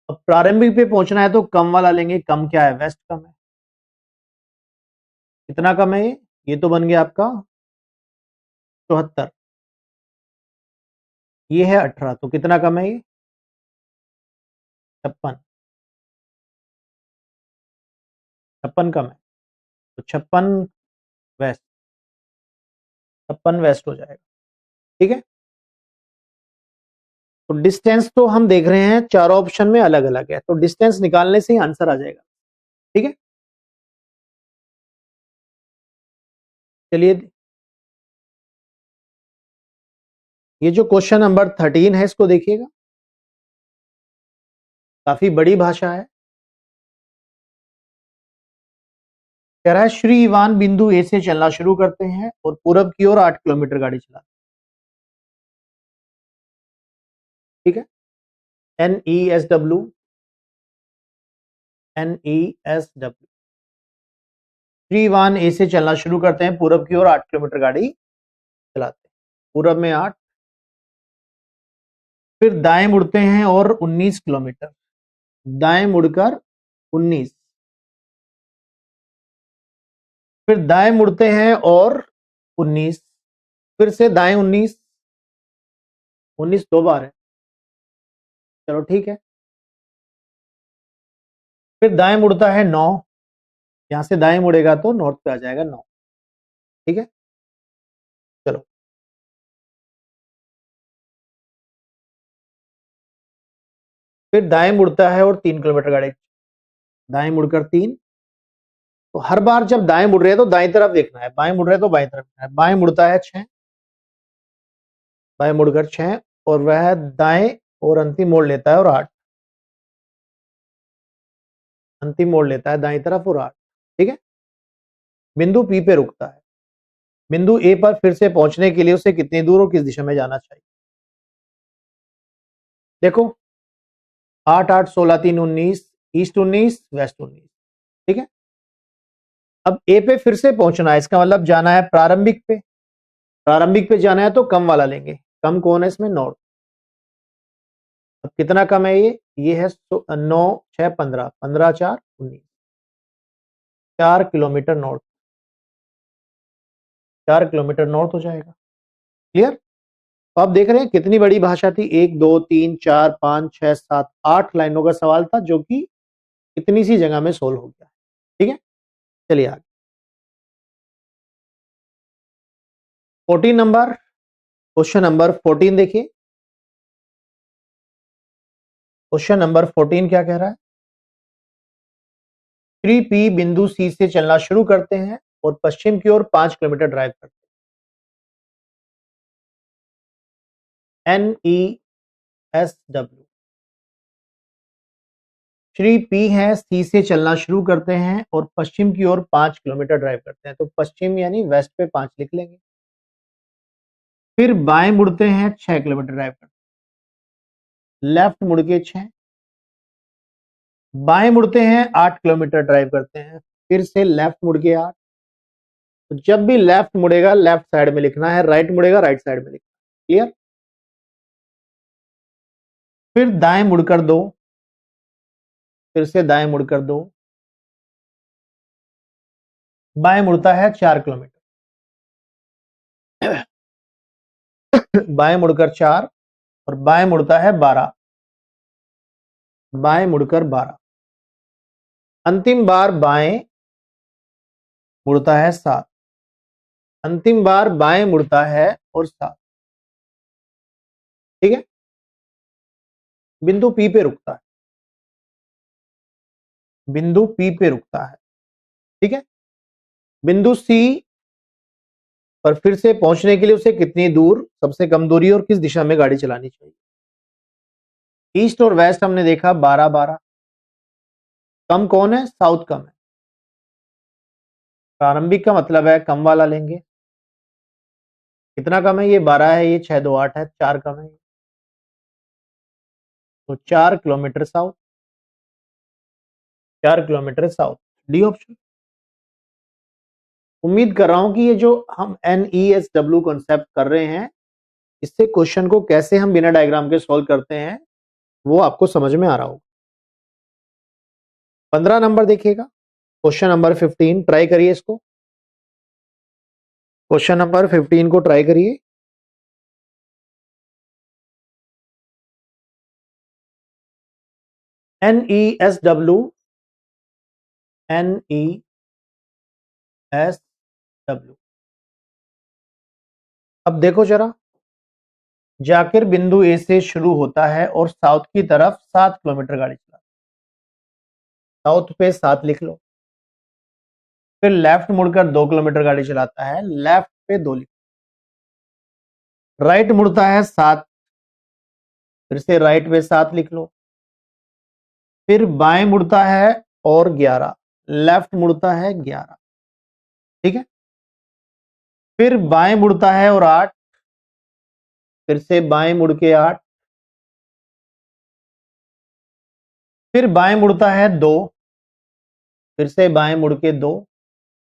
अब प्रारंभिक पे पहुंचना है तो कम वाला लेंगे, कम क्या है, वेस्ट कम है। कितना कम है ये तो बन गया आपका 74, ये है 18, तो कितना कम है ये 56, 56 कम है, तो 56 वेस्ट, 56 वेस्ट हो जाएगा। ठीक है, तो डिस्टेंस तो हम देख रहे हैं चारों ऑप्शन में अलग अलग है, तो डिस्टेंस निकालने से ही आंसर आ जाएगा। ठीक है, चलिए ये जो क्वेश्चन नंबर 13 है इसको देखिएगा, काफी बड़ी भाषा है। कह रहा है श्री इवान बिंदु ए से चलना शुरू करते हैं और पूरब की ओर 8 किलोमीटर गाड़ी चलाते हैं। ठीक है, NESW, NESW। श्री इवान ए से चलना शुरू करते हैं, पूरब की ओर 8 किलोमीटर गाड़ी चलाते हैं, पूरब में 8, फिर दाएं मुड़ते हैं और 19 किलोमीटर, दाएं मुड़कर 19, फिर दाएं मुड़ते हैं और 19, फिर से दाएं 19, 19 दो बार है, चलो ठीक है। फिर दाएं मुड़ता है 9, यहां से दाएं मुड़ेगा तो नॉर्थ पे आ जाएगा 9। ठीक है, चलो फिर दाएं मुड़ता है और 3 किलोमीटर गाड़ी, दाएं मुड़कर 3, तो हर बार जब दाएं मुड़ रहे हैं तो दाएं तरफ देखना है, बाएं मुड़ रहे हैं तो बाएं तरफ देखना है। बाएं मुड़ता है 6, बाएं मुड़कर 6, और वह दाएं और अंतिम मोड़ लेता है और 8, अंतिम मोड़ लेता है दाएं तरफ और 8। ठीक है, बिंदु पी पे रुकता है। बिंदु ए पर फिर से पहुंचने के लिए उसे कितनी दूर और किस दिशा में जाना चाहिए। देखो 8 8 16 3 19, ईस्ट 19, वेस्ट 19, ठीक है। अब ए पे फिर से पहुंचना है, इसका मतलब जाना है प्रारंभिक पे। प्रारंभिक पे जाना है तो कम वाला लेंगे। कम कौन है इसमें? नॉर्थ। अब कितना कम है ये है 9 6 15, 15 4 19, 4 किलोमीटर नॉर्थ। 4 किलोमीटर नॉर्थ हो जाएगा। क्लियर? तो आप देख रहे हैं कितनी बड़ी भाषा थी। 1 2 3 4 5 6 7 8 लाइनों का सवाल था जो कि इतनी सी जगह में सोल्व हो गया। ठीक है, चलिए आगे। 14 नंबर, क्वेश्चन नंबर 14 देखिए। क्वेश्चन नंबर 14 क्या कह रहा है? श्री पी बिंदु सी से चलना शुरू करते हैं और पश्चिम की ओर 5 किलोमीटर ड्राइव करते हैं। NESW। श्री पी है, सी से चलना शुरू करते हैं और पश्चिम की ओर 5 किलोमीटर ड्राइव करते हैं। तो पश्चिम यानी वेस्ट पे 5 लिख लेंगे। फिर बाएं मुड़ते हैं, 6 किलोमीटर ड्राइव करते हैं। लेफ्ट मुड़ के 6, बाएं मुड़ते हैं 8 किलोमीटर ड्राइव करते हैं। फिर से लेफ्ट मुड़ के 8। तो जब भी लेफ्ट मुड़ेगा लेफ्ट साइड में लिखना है, राइट मुड़ेगा राइट साइड में लिखना है। क्लियर? फिर दाएं मुड़कर 2, फिर से दाएं मुड़कर 2, बाएं मुड़ता है 4 किलोमीटर। बाएं मुड़कर 4 और बाएं मुड़ता है 12, बाएं मुड़कर 12। अंतिम बार बाएं मुड़ता है 7। अंतिम बार बाएं मुड़ता है और 7। ठीक है, बिंदु पी पे रुकता है। बिंदु पी पे रुकता है। ठीक है, बिंदु सी पर फिर से पहुंचने के लिए उसे कितनी दूर, सबसे कम दूरी और किस दिशा में गाड़ी चलानी चाहिए। ईस्ट और वेस्ट हमने देखा 12 12। कम कौन है? साउथ कम है। प्रारंभिक का मतलब है कम वाला लेंगे। कितना कम है? ये 12 है, ये 6 2 8 है, 4 कम है। तो 4 kilometre south. 4 kilometre south, D option. उम्मीद कर रहा हूं कि ये जो हम NESW कॉन्सेप्ट कर रहे हैं, इससे क्वेश्चन को कैसे हम बिना डायग्राम के सॉल्व करते हैं वो आपको समझ में आ रहा होगा। 15 नंबर देखिएगा, क्वेश्चन नंबर 15। ट्राई करिए इसको। क्वेश्चन नंबर 15 को ट्राई करिए। NESW, NESW। अब देखो जरा, जाकिर बिंदु ए से शुरू होता है और साउथ की तरफ 7 किलोमीटर गाड़ी चलाता है। साउथ पे 7 लिख लो। फिर लेफ्ट मुड़कर 2 किलोमीटर गाड़ी चलाता है, लेफ्ट पे 2 लिख। राइट मुड़ता है 7, फिर से राइट पे 7 लिख लो। फिर बाएं मुड़ता है और 11, लेफ्ट मुड़ता है 11। ठीक है, फिर बाएं मुड़ता है और 8, फिर से बाएं मुड़ के 8। फिर बाएं मुड़ता है 2, फिर से बाएं मुड़ के 2।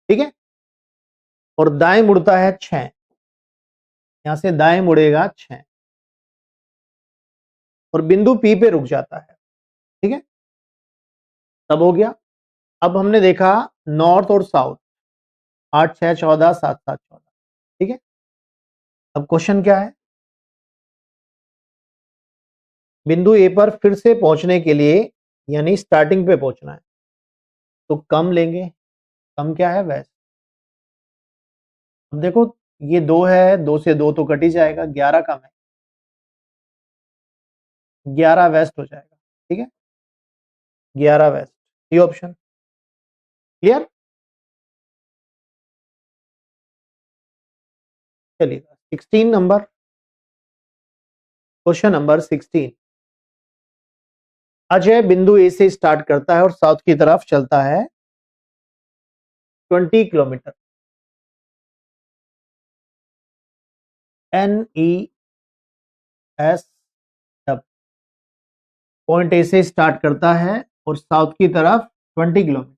ठीक है, और दाएं मुड़ता है 6, यहां से दाएं मुड़ेगा 6 और बिंदु पी पे रुक जाता है। ठीक है, तब हो गया। अब हमने देखा नॉर्थ और साउथ, 8 6 14, 7 7 14। ठीक है, अब क्वेश्चन क्या है? बिंदु ए पर फिर से पहुंचने के लिए यानी स्टार्टिंग पे पहुंचना है तो कम लेंगे। कम क्या है? वेस्ट। अब देखो ये 2 है, 2 से 2 तो कट ही जाएगा, 11 कम है, 11 वेस्ट हो जाएगा। ठीक है, 11 वेस्ट, ये ऑप्शन। क्लियर? चलिए 16 नंबर, क्वेश्चन नंबर 16। अजय बिंदु ए से स्टार्ट करता है और साउथ की तरफ चलता है 20 किलोमीटर। NES पॉइंट ए से स्टार्ट करता है और साउथ की तरफ 20 किलोमीटर,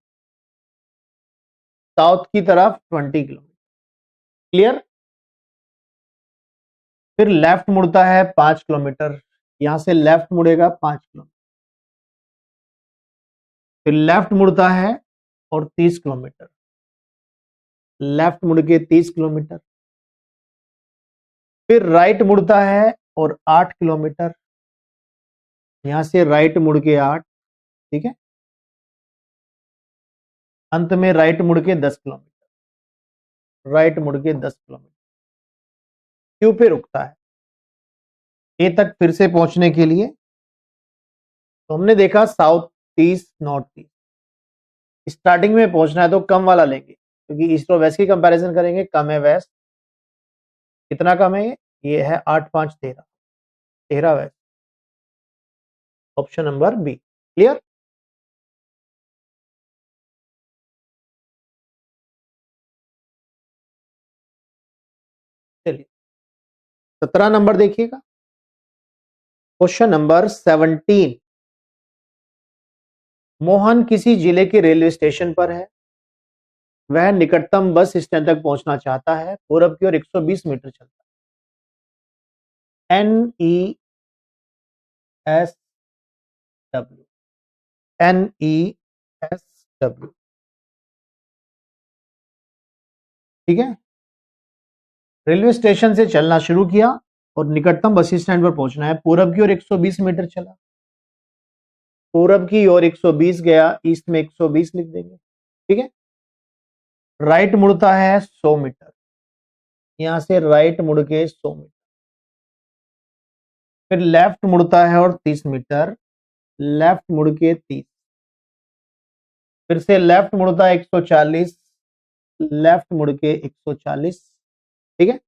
साउथ की तरफ 20 किलोमीटर। क्लियर। फिर लेफ्ट मुड़ता है 5 किलोमीटर, यहां से लेफ्ट मुड़ेगा 5 किलोमीटर, फिर लेफ्ट मुड़ता है और 30 किलोमीटर, लेफ्ट मुड़ के 30 किलोमीटर, फिर राइट मुड़ता है और 8 किलोमीटर, यहां से राइट मुड़ के 8, ठीक है। अंत में राइट मुड़ के 10 किलोमीटर, राइट मुड़ के 10 किलोमीटर। क्यों पे रुकता है ए तक फिर से पहुंचने के लिए? तो हमने देखा साउथ 30 नॉर्थ 30, स्टार्टिंग में पहुंचना है तो कम वाला लेंगे, क्योंकि ईस्ट और वेस्ट की कंपैरिजन करेंगे, कम है वेस्ट। कितना कम है ये है 8 5 13, 13 west. Option number B. Clear. चलिए 17 नंबर देखिएगा। Question number 17। मोहन किसी जिले के रेलवे स्टेशन पर है, वह निकटतम बस स्टैंड तक पहुंचना चाहता है, पूरब की ओर 120 मीटर चलता है। NESW, NESW, ठीक है। रेलवे स्टेशन से चलना शुरू किया और निकटतम बस स्टैंड पर पहुंचना है, पूरब की ओर 120 मीटर चला, पूरब की ओर 120 गया, ईस्ट में 120 लिख देंगे, ठीक है। राइट मुड़ता है 100 मीटर, यहां से राइट मुड़ के 100 मीटर, फिर लेफ्ट मुड़ता है और 30 मीटर, लेफ्ट मुड़ के 30, फिर से लेफ्ट मुड़ता है 140, लेफ्ट मुड़ के 140, ठीक है।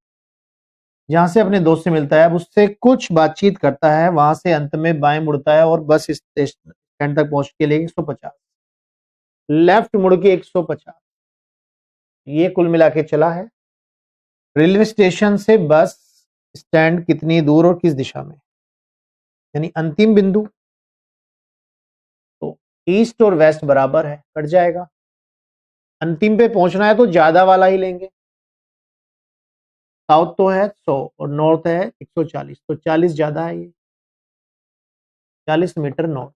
जहां से अपने दोस्त से मिलता है, अब उससे कुछ बातचीत करता है, वहां से अंत में बाएं मुड़ता है और बस स्टैंड तक पहुंच के लिए 150, लेफ्ट मुड़ के 150, ये कुल मिला के चला है। रेलवे स्टेशन से बस स्टैंड कितनी दूर और किस दिशा में, यानी अंतिम बिंदु। तो ईस्ट और वेस्ट बराबर है, कट जाएगा। अंतिम पे पहुंचना है तो ज्यादा वाला ही लेंगे, साउथ तो है 100 और नॉर्थ है 140, तो 40 ज्यादा है, ये 40 metre north,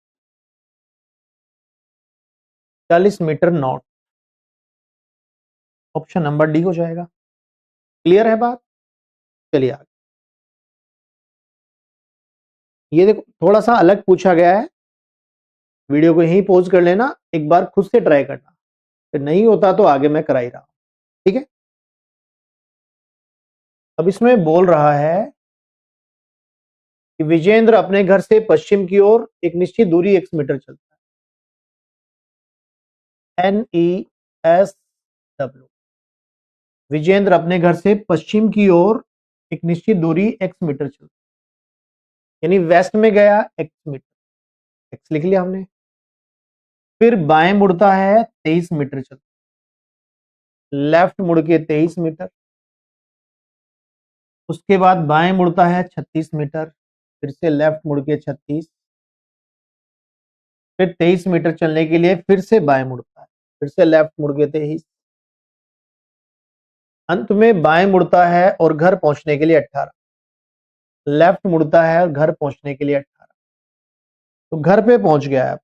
40 metre north. Option number D हो जाएगा। क्लियर है बात। चलिए आगे। ये देखो थोड़ा सा अलग पूछा गया है, वीडियो को यहीं पॉज कर लेना, एक बार खुद से ट्राई करना, फिर नहीं होता तो आगे मैं करा ही रहा हूं, ठीक है। अब इसमें बोल रहा है कि विजेंद्र अपने घर से पश्चिम की ओर एक निश्चित दूरी 1 मीटर चलता है। NESW, विजेंद्र अपने घर से पश्चिम की ओर एक निश्चित दूरी x मीटर चलता है, यानी वेस्ट में गया x मीटर, x लिख लिया हमने। फिर बाएं मुड़ता है 23 मीटर चलता है, लेफ्ट मुड़ के 23 मीटर, उसके बाद बाएं मुड़ता है 36 मीटर, फिर से लेफ्ट मुड़ के 36, फिर 23 मीटर चलने के लिए फिर से बाएं मुड़ता है, फिर से लेफ्ट मुड़ के 23, अंत में बाएं मुड़ता है और घर पहुंचने के लिए 18, लेफ्ट मुड़ता है और घर पहुंचने के लिए 18, तो घर पे पहुंच गया है।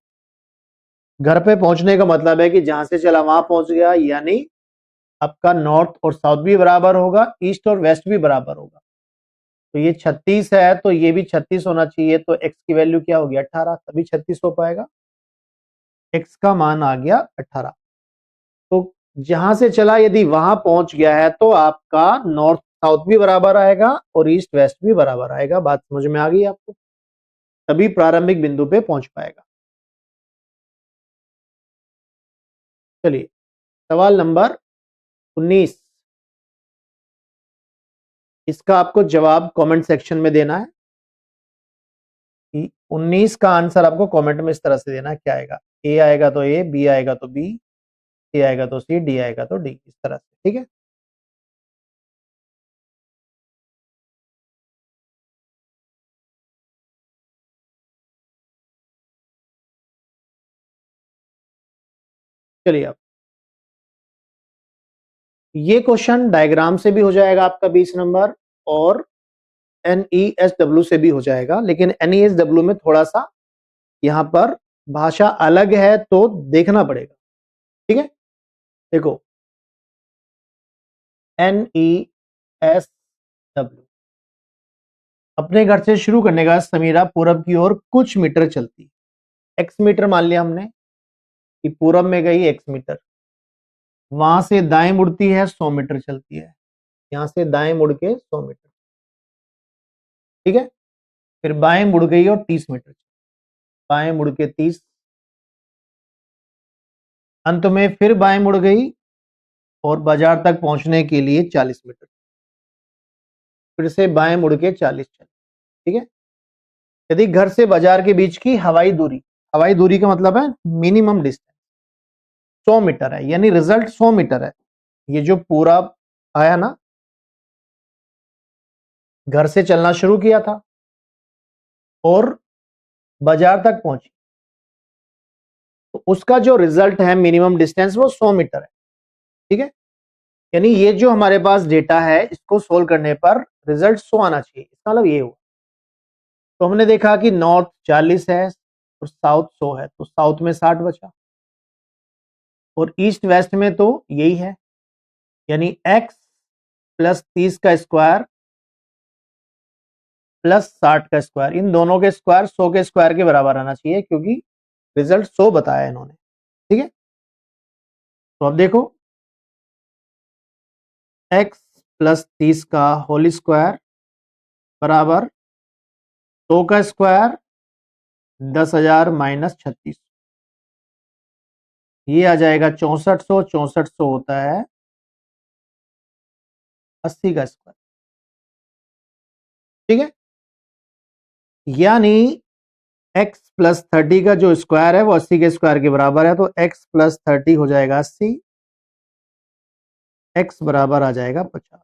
घर पे पहुंचने का मतलब है कि जहां से चला वहां पहुंच गया, यानी आपका नॉर्थ और साउथ भी बराबर होगा, ईस्ट और वेस्ट भी बराबर होगा। तो ये 36 है तो ये भी 36 होना चाहिए, तो x की वैल्यू क्या होगी 18, तभी 36 हो पाएगा। x का मान आ गया 18। तो जहां से चला यदि वहां पहुंच गया है तो आपका नॉर्थ साउथ भी बराबर आएगा और ईस्ट वेस्ट भी बराबर आएगा। बात समझ में आ गई आपको, तभी प्रारंभिक बिंदु पे पहुंच पाएगा। चलिए सवाल नंबर 19, इसका आपको जवाब कमेंट सेक्शन में देना है। 19 का आंसर आपको कमेंट में इस तरह से देना है, क्या आएगा, ए आएगा तो ए, बी आएगा तो बी, सी आएगा तो सी, डी आएगा तो डी, इस तरह से, ठीक है। चलिए अब ये क्वेश्चन डायग्राम से भी हो जाएगा आपका 20 नंबर और NESW से भी हो जाएगा, लेकिन NESW में थोड़ा सा यहां पर भाषा अलग है तो देखना पड़ेगा। ठीक है, देखो NESW अपने घर से शुरू करने का समीरा पूरब की ओर कुछ मीटर चलती, x मीटर मान लिया हमने कि पूरब में गई x मीटर, वहां से दाएं मुड़ती है 100 मीटर चलती है, यहां से दाएं मुड़ के 100 मीटर, ठीक है, फिर बाएं मुड़ गई और 30 मीटर, बाएं मुड़ के 30, अंत में फिर बाएं मुड़ गई और बाजार तक पहुंचने के लिए 40 मीटर, फिर से बाएं मुड़ के 40 चल, ठीक है। यदि घर से बाजार के बीच की हवाई दूरी का मतलब है मिनिमम डिस्टेंस 100 मीटर है, यानी रिजल्ट 100 मीटर है। ये जो पूरा आया ना, घर से चलना शुरू किया था और बाजार तक पहुंची, तो उसका जो रिजल्ट है मिनिमम डिस्टेंस वो 100 मीटर है, ठीक है। यानी ये जो हमारे पास डेटा है इसको सोल्व करने पर रिजल्ट 100 आना चाहिए, इसका मतलब ये हुआ। तो हमने देखा कि नॉर्थ 40 है और साउथ 100 है, तो साउथ में 60 बचा और ईस्ट वेस्ट में तो यही है, यानी x प्लस 30 का स्क्वायर प्लस 60 का स्क्वायर, इन दोनों के स्क्वायर 100 के स्क्वायर के बराबर आना चाहिए, क्योंकि रिजल्ट 100 बताया इन्होंने, ठीक है। तो अब देखो x प्लस 30 का होल स्क्वायर बराबर 100 का स्क्वायर 10,000 माइनस 36, ये आ जाएगा 6400, 6400 होता है 80 का स्क्वायर, ठीक है। यानी x प्लस 30 का जो स्क्वायर है वो 80 के स्क्वायर के बराबर है, तो x प्लस 30 हो जाएगा 80, x बराबर आ जाएगा 50।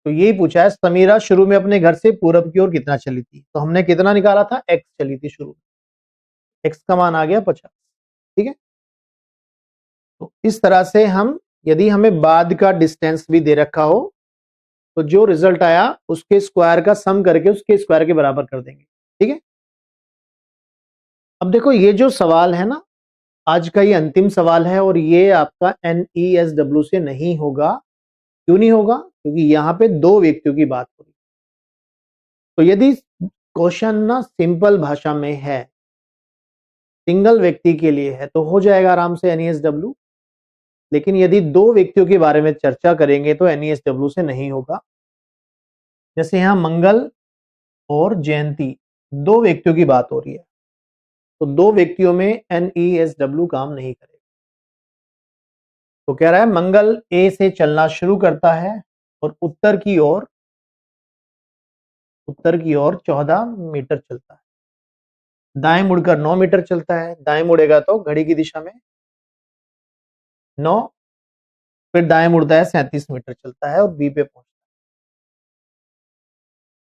तो यही पूछा है समीरा शुरू में अपने घर से पूरब की ओर कितना चली थी, तो हमने कितना निकाला था, x चली थी शुरू में, x का मान आ गया 50, ठीक है। तो इस तरह से हम, यदि हमें बाद का डिस्टेंस भी दे रखा हो तो जो रिजल्ट आया उसके स्क्वायर का सम करके उसके स्क्वायर के बराबर कर देंगे, ठीक है। अब देखो ये जो सवाल है ना, आज का ये अंतिम सवाल है और ये आपका NESW से नहीं होगा। क्यों नहीं होगा? क्योंकि यहां पे दो व्यक्तियों की बात हो रही। तो यदि क्वेश्चन ना सिंपल भाषा में है, सिंगल व्यक्ति के लिए है, तो हो जाएगा आराम से NESW। लेकिन यदि दो व्यक्तियों के बारे में चर्चा करेंगे तो NESW से नहीं होगा। जैसे यहां मंगल और जयंती, दो व्यक्तियों की बात हो रही है, तो दो व्यक्तियों में NESW काम नहीं करेगा। तो कह रहा है मंगल A से चलना शुरू करता है और उत्तर की ओर 14 मीटर चलता है, दाएं मुड़कर 9 मीटर चलता है, दाएं मुड़ेगा तो घड़ी की दिशा में 9, फिर दाएं मुड़ता है 37 मीटर चलता है और B पे पहुंचता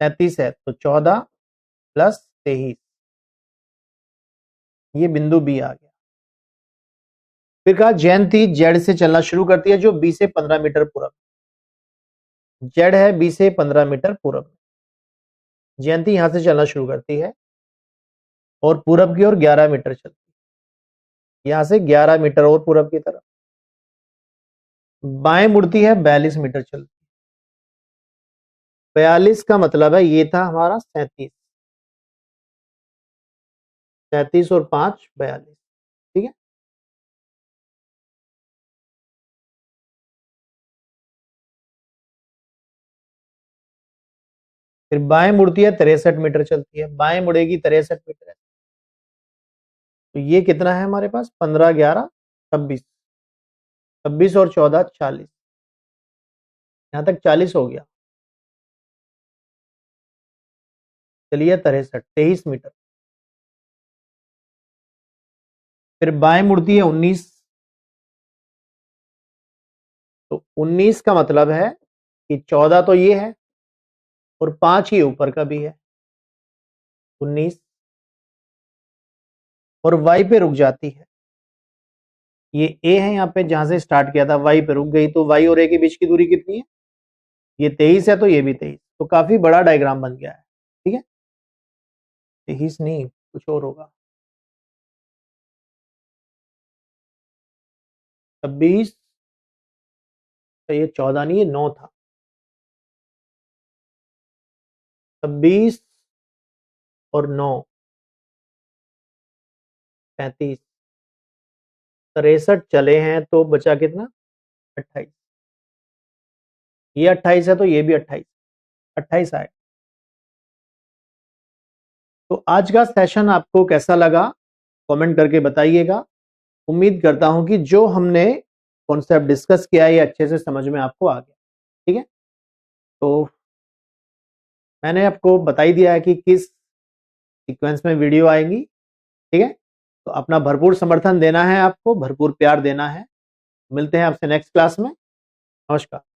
है। 37 है तो 14 प्लस 23, ये बिंदु B आ गया। फिर कहा जयंती Z से चलना शुरू करती है जो B से 15 मीटर पूरब, Z है B से 15 मीटर पूरब, जयंती यहां से चलना शुरू करती है और पूरब की ओर 11 मीटर चलती है, यहां से 11 मीटर और पूरब की तरफ, बाएं मुड़ती है 42 मीटर चलती है। 42 का मतलब है ये था हमारा 37, 37 और 5 42, ठीक है। फिर बाएं मुड़ती है 63 मीटर चलती है, बाएं मुड़ेगी 63 मीटर है, तो ये कितना है हमारे पास 15 11 26, 26 और 14 40, यहां तक 40 हो गया, चलिए 63 23 मीटर। फिर बाएं मुड़ती है 19, तो 19 का मतलब है कि 14 तो ये है और 5 ही ऊपर का भी है, 19, और y पे रुक जाती है। ये a है यहाँ पे जहां से स्टार्ट किया था, y पे रुक गई, तो y और a के बीच की दूरी कितनी है? ये 23 है, तो ये भी 23, तो काफी बड़ा डायग्राम बन गया है। ठीक है, 23 नहीं, कुछ और होगा, 26, तो ये 14 नहीं, ये 9 था। 26 और 9 35, 63 चले हैं, तो बचा कितना? 28। ये 28 है, तो ये भी 28 आए। तो आज का सेशन आपको कैसा लगा, कमेंट करके बताइएगा। उम्मीद करता हूं कि जो हमने कॉन्सेप्ट डिस्कस किया है ये अच्छे से समझ में आपको आ गया। ठीक है, तो मैंने आपको बता ही दिया है कि किस सीक्वेंस में वीडियो आएंगी। ठीक है, तो अपना भरपूर समर्थन देना है, आपको भरपूर प्यार देना है। मिलते हैं आपसे नेक्स्ट क्लास में। नमस्कार।